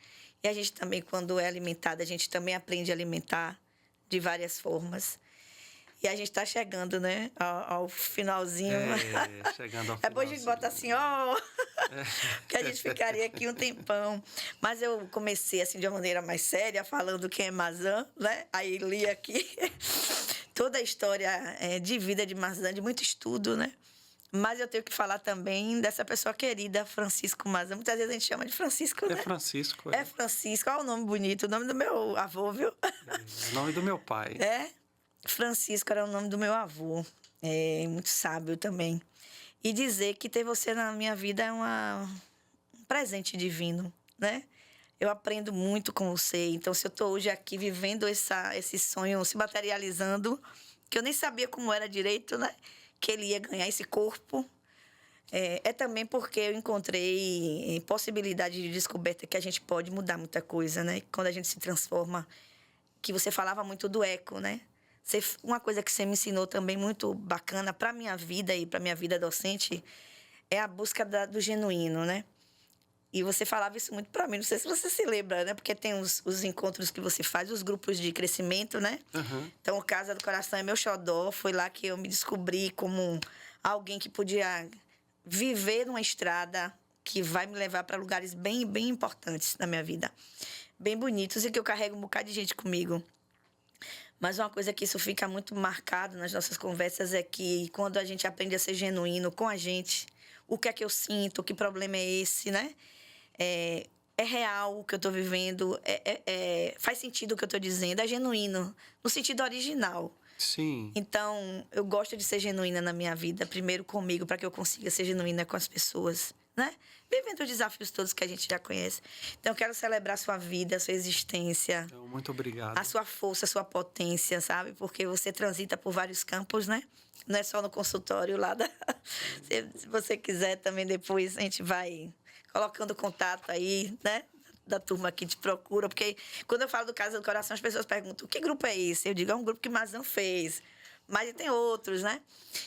E a gente também, quando é alimentada, a gente também aprende a alimentar de várias formas. E a gente está chegando, né, ao finalzinho. Chegando ao finalzinho. Depois a gente bota assim, que a gente ficaria aqui um tempão. Mas eu comecei, assim, de uma maneira mais séria, falando quem é Mazan, né? Aí li aqui toda a história de vida de Mazan, de muito estudo, né? Mas eu tenho que falar também dessa pessoa querida, Francisco Mazan. Muitas vezes a gente chama de Francisco, né? É Francisco. É Francisco. Olha o nome bonito, o nome do meu avô, viu? O nome do meu pai. Francisco era o nome do meu avô. Muito sábio também. E dizer que ter você na minha vida é um presente divino, né? Eu aprendo muito com você. Então, se eu estou hoje aqui vivendo esse sonho, se materializando, que eu nem sabia como era direito, né? Que ele ia ganhar esse corpo. Também porque eu encontrei possibilidade de descoberta que a gente pode mudar muita coisa, né? Quando a gente se transforma, que você falava muito do eco, né? Uma coisa que você me ensinou também muito bacana para a minha vida e para a minha vida docente é a busca do genuíno, né? E você falava isso muito para mim, não sei se você se lembra, né? Porque tem os encontros que você faz, os grupos de crescimento, né? Uhum. Então, o Casa do Coração é meu xodó. Foi lá que eu me descobri como alguém que podia viver numa estrada que vai me levar para lugares bem, bem importantes na minha vida. Bem bonitos e que eu carrego um bocado de gente comigo. Mas uma coisa que isso fica muito marcado nas nossas conversas é que quando a gente aprende a ser genuíno com a gente, o que é que eu sinto, que problema é esse, né? É real o que eu estou vivendo, faz sentido o que eu estou dizendo, é genuíno, no sentido original. Sim. Então, eu gosto de ser genuína na minha vida, primeiro comigo, para que eu consiga ser genuína com as pessoas, né? Vivendo os desafios todos que a gente já conhece. Então, eu quero celebrar a sua vida, a sua existência. Então, muito obrigado. A sua força, a sua potência, sabe? Porque você transita por vários campos, né? Não é só no consultório lá da... Se você quiser também depois, a gente vai colocando contato aí, né? Da turma que te procura. Porque quando eu falo do Casa do Coração, as pessoas perguntam, que grupo é esse? Eu digo, é um grupo que Mazan fez. Mas tem outros, né?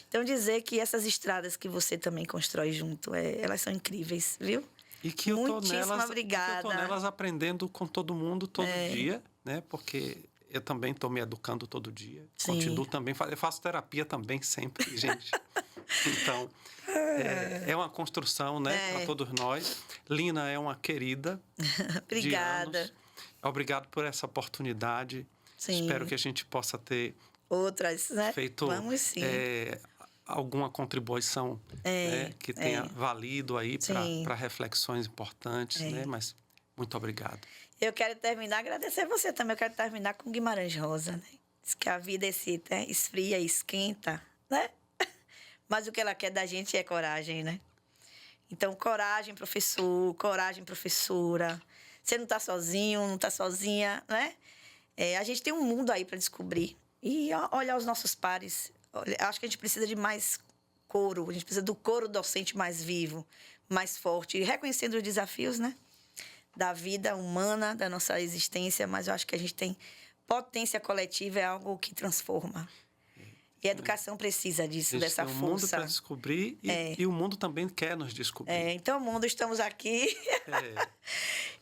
Então, dizer que essas estradas que você também constrói junto, elas são incríveis, viu? E que eu tô Muitíssimo obrigada. Que eu tô nelas aprendendo com todo mundo, todo dia, né? Porque eu também estou me educando todo dia. Sim. Continuo também, eu faço terapia também sempre, gente. Então, é uma construção, né? Para todos nós. Lina é uma querida. Obrigada. De anos. Obrigado por essa oportunidade. Sim. Espero que a gente possa ter outras, né? feito Vamos sim. Alguma contribuição né? Que tenha valido aí para reflexões importantes, né? Mas muito obrigado. Eu quero terminar, agradecer você também. Eu quero terminar com Guimarães Rosa, né? Diz que a vida esfria, esquenta, né? Mas o que ela quer da gente é coragem, né? Então, coragem, professor, coragem, professora. Você não está sozinho, não está sozinha, né? A gente tem um mundo aí para descobrir. E olhar os nossos pares. Acho que a gente precisa de mais coro. A gente precisa do coro docente mais vivo, mais forte. E reconhecendo os desafios, né? Da vida humana, da nossa existência. Mas eu acho que a gente tem potência coletiva, é algo que transforma. E a educação precisa disso, dessa força. Tem um mundo para descobrir e o mundo também quer nos descobrir. Então, mundo, estamos aqui.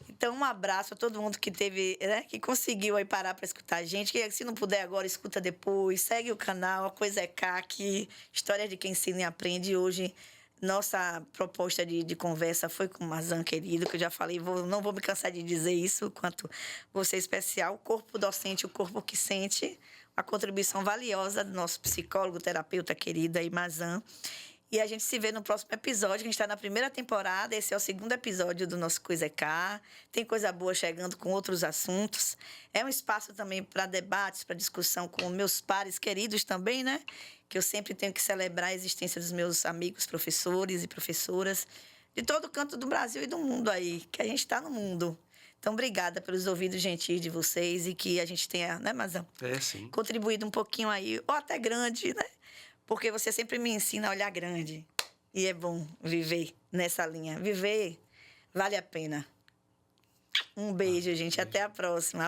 Então, um abraço a todo mundo que teve, né, que conseguiu aí parar para escutar a gente. Que se não puder agora, escuta depois. Segue o canal, a Coisa é Cá, que História de Quem Ensina e Aprende. Hoje, nossa proposta de conversa foi com o Mazan, querido, que eu já falei, não vou me cansar de dizer isso, quanto você é especial. O corpo docente, o corpo que sente, a contribuição valiosa do nosso psicólogo, terapeuta querido aí, Mazan. E a gente se vê no próximo episódio, que a gente está na primeira temporada. Esse é o segundo episódio do nosso Coisa é Cá. Tem coisa boa chegando com outros assuntos. É um espaço também para debates, para discussão com meus pares queridos também, né? Que eu sempre tenho que celebrar a existência dos meus amigos, professores e professoras de todo canto do Brasil e do mundo aí, que a gente está no mundo. Então, obrigada pelos ouvidos gentis de vocês e que a gente tenha, né, Mazan? Sim. Contribuído um pouquinho aí, ou até grande, né? Porque você sempre me ensina a olhar grande. E é bom viver nessa linha. Viver vale a pena. Um beijo, gente. Até a próxima.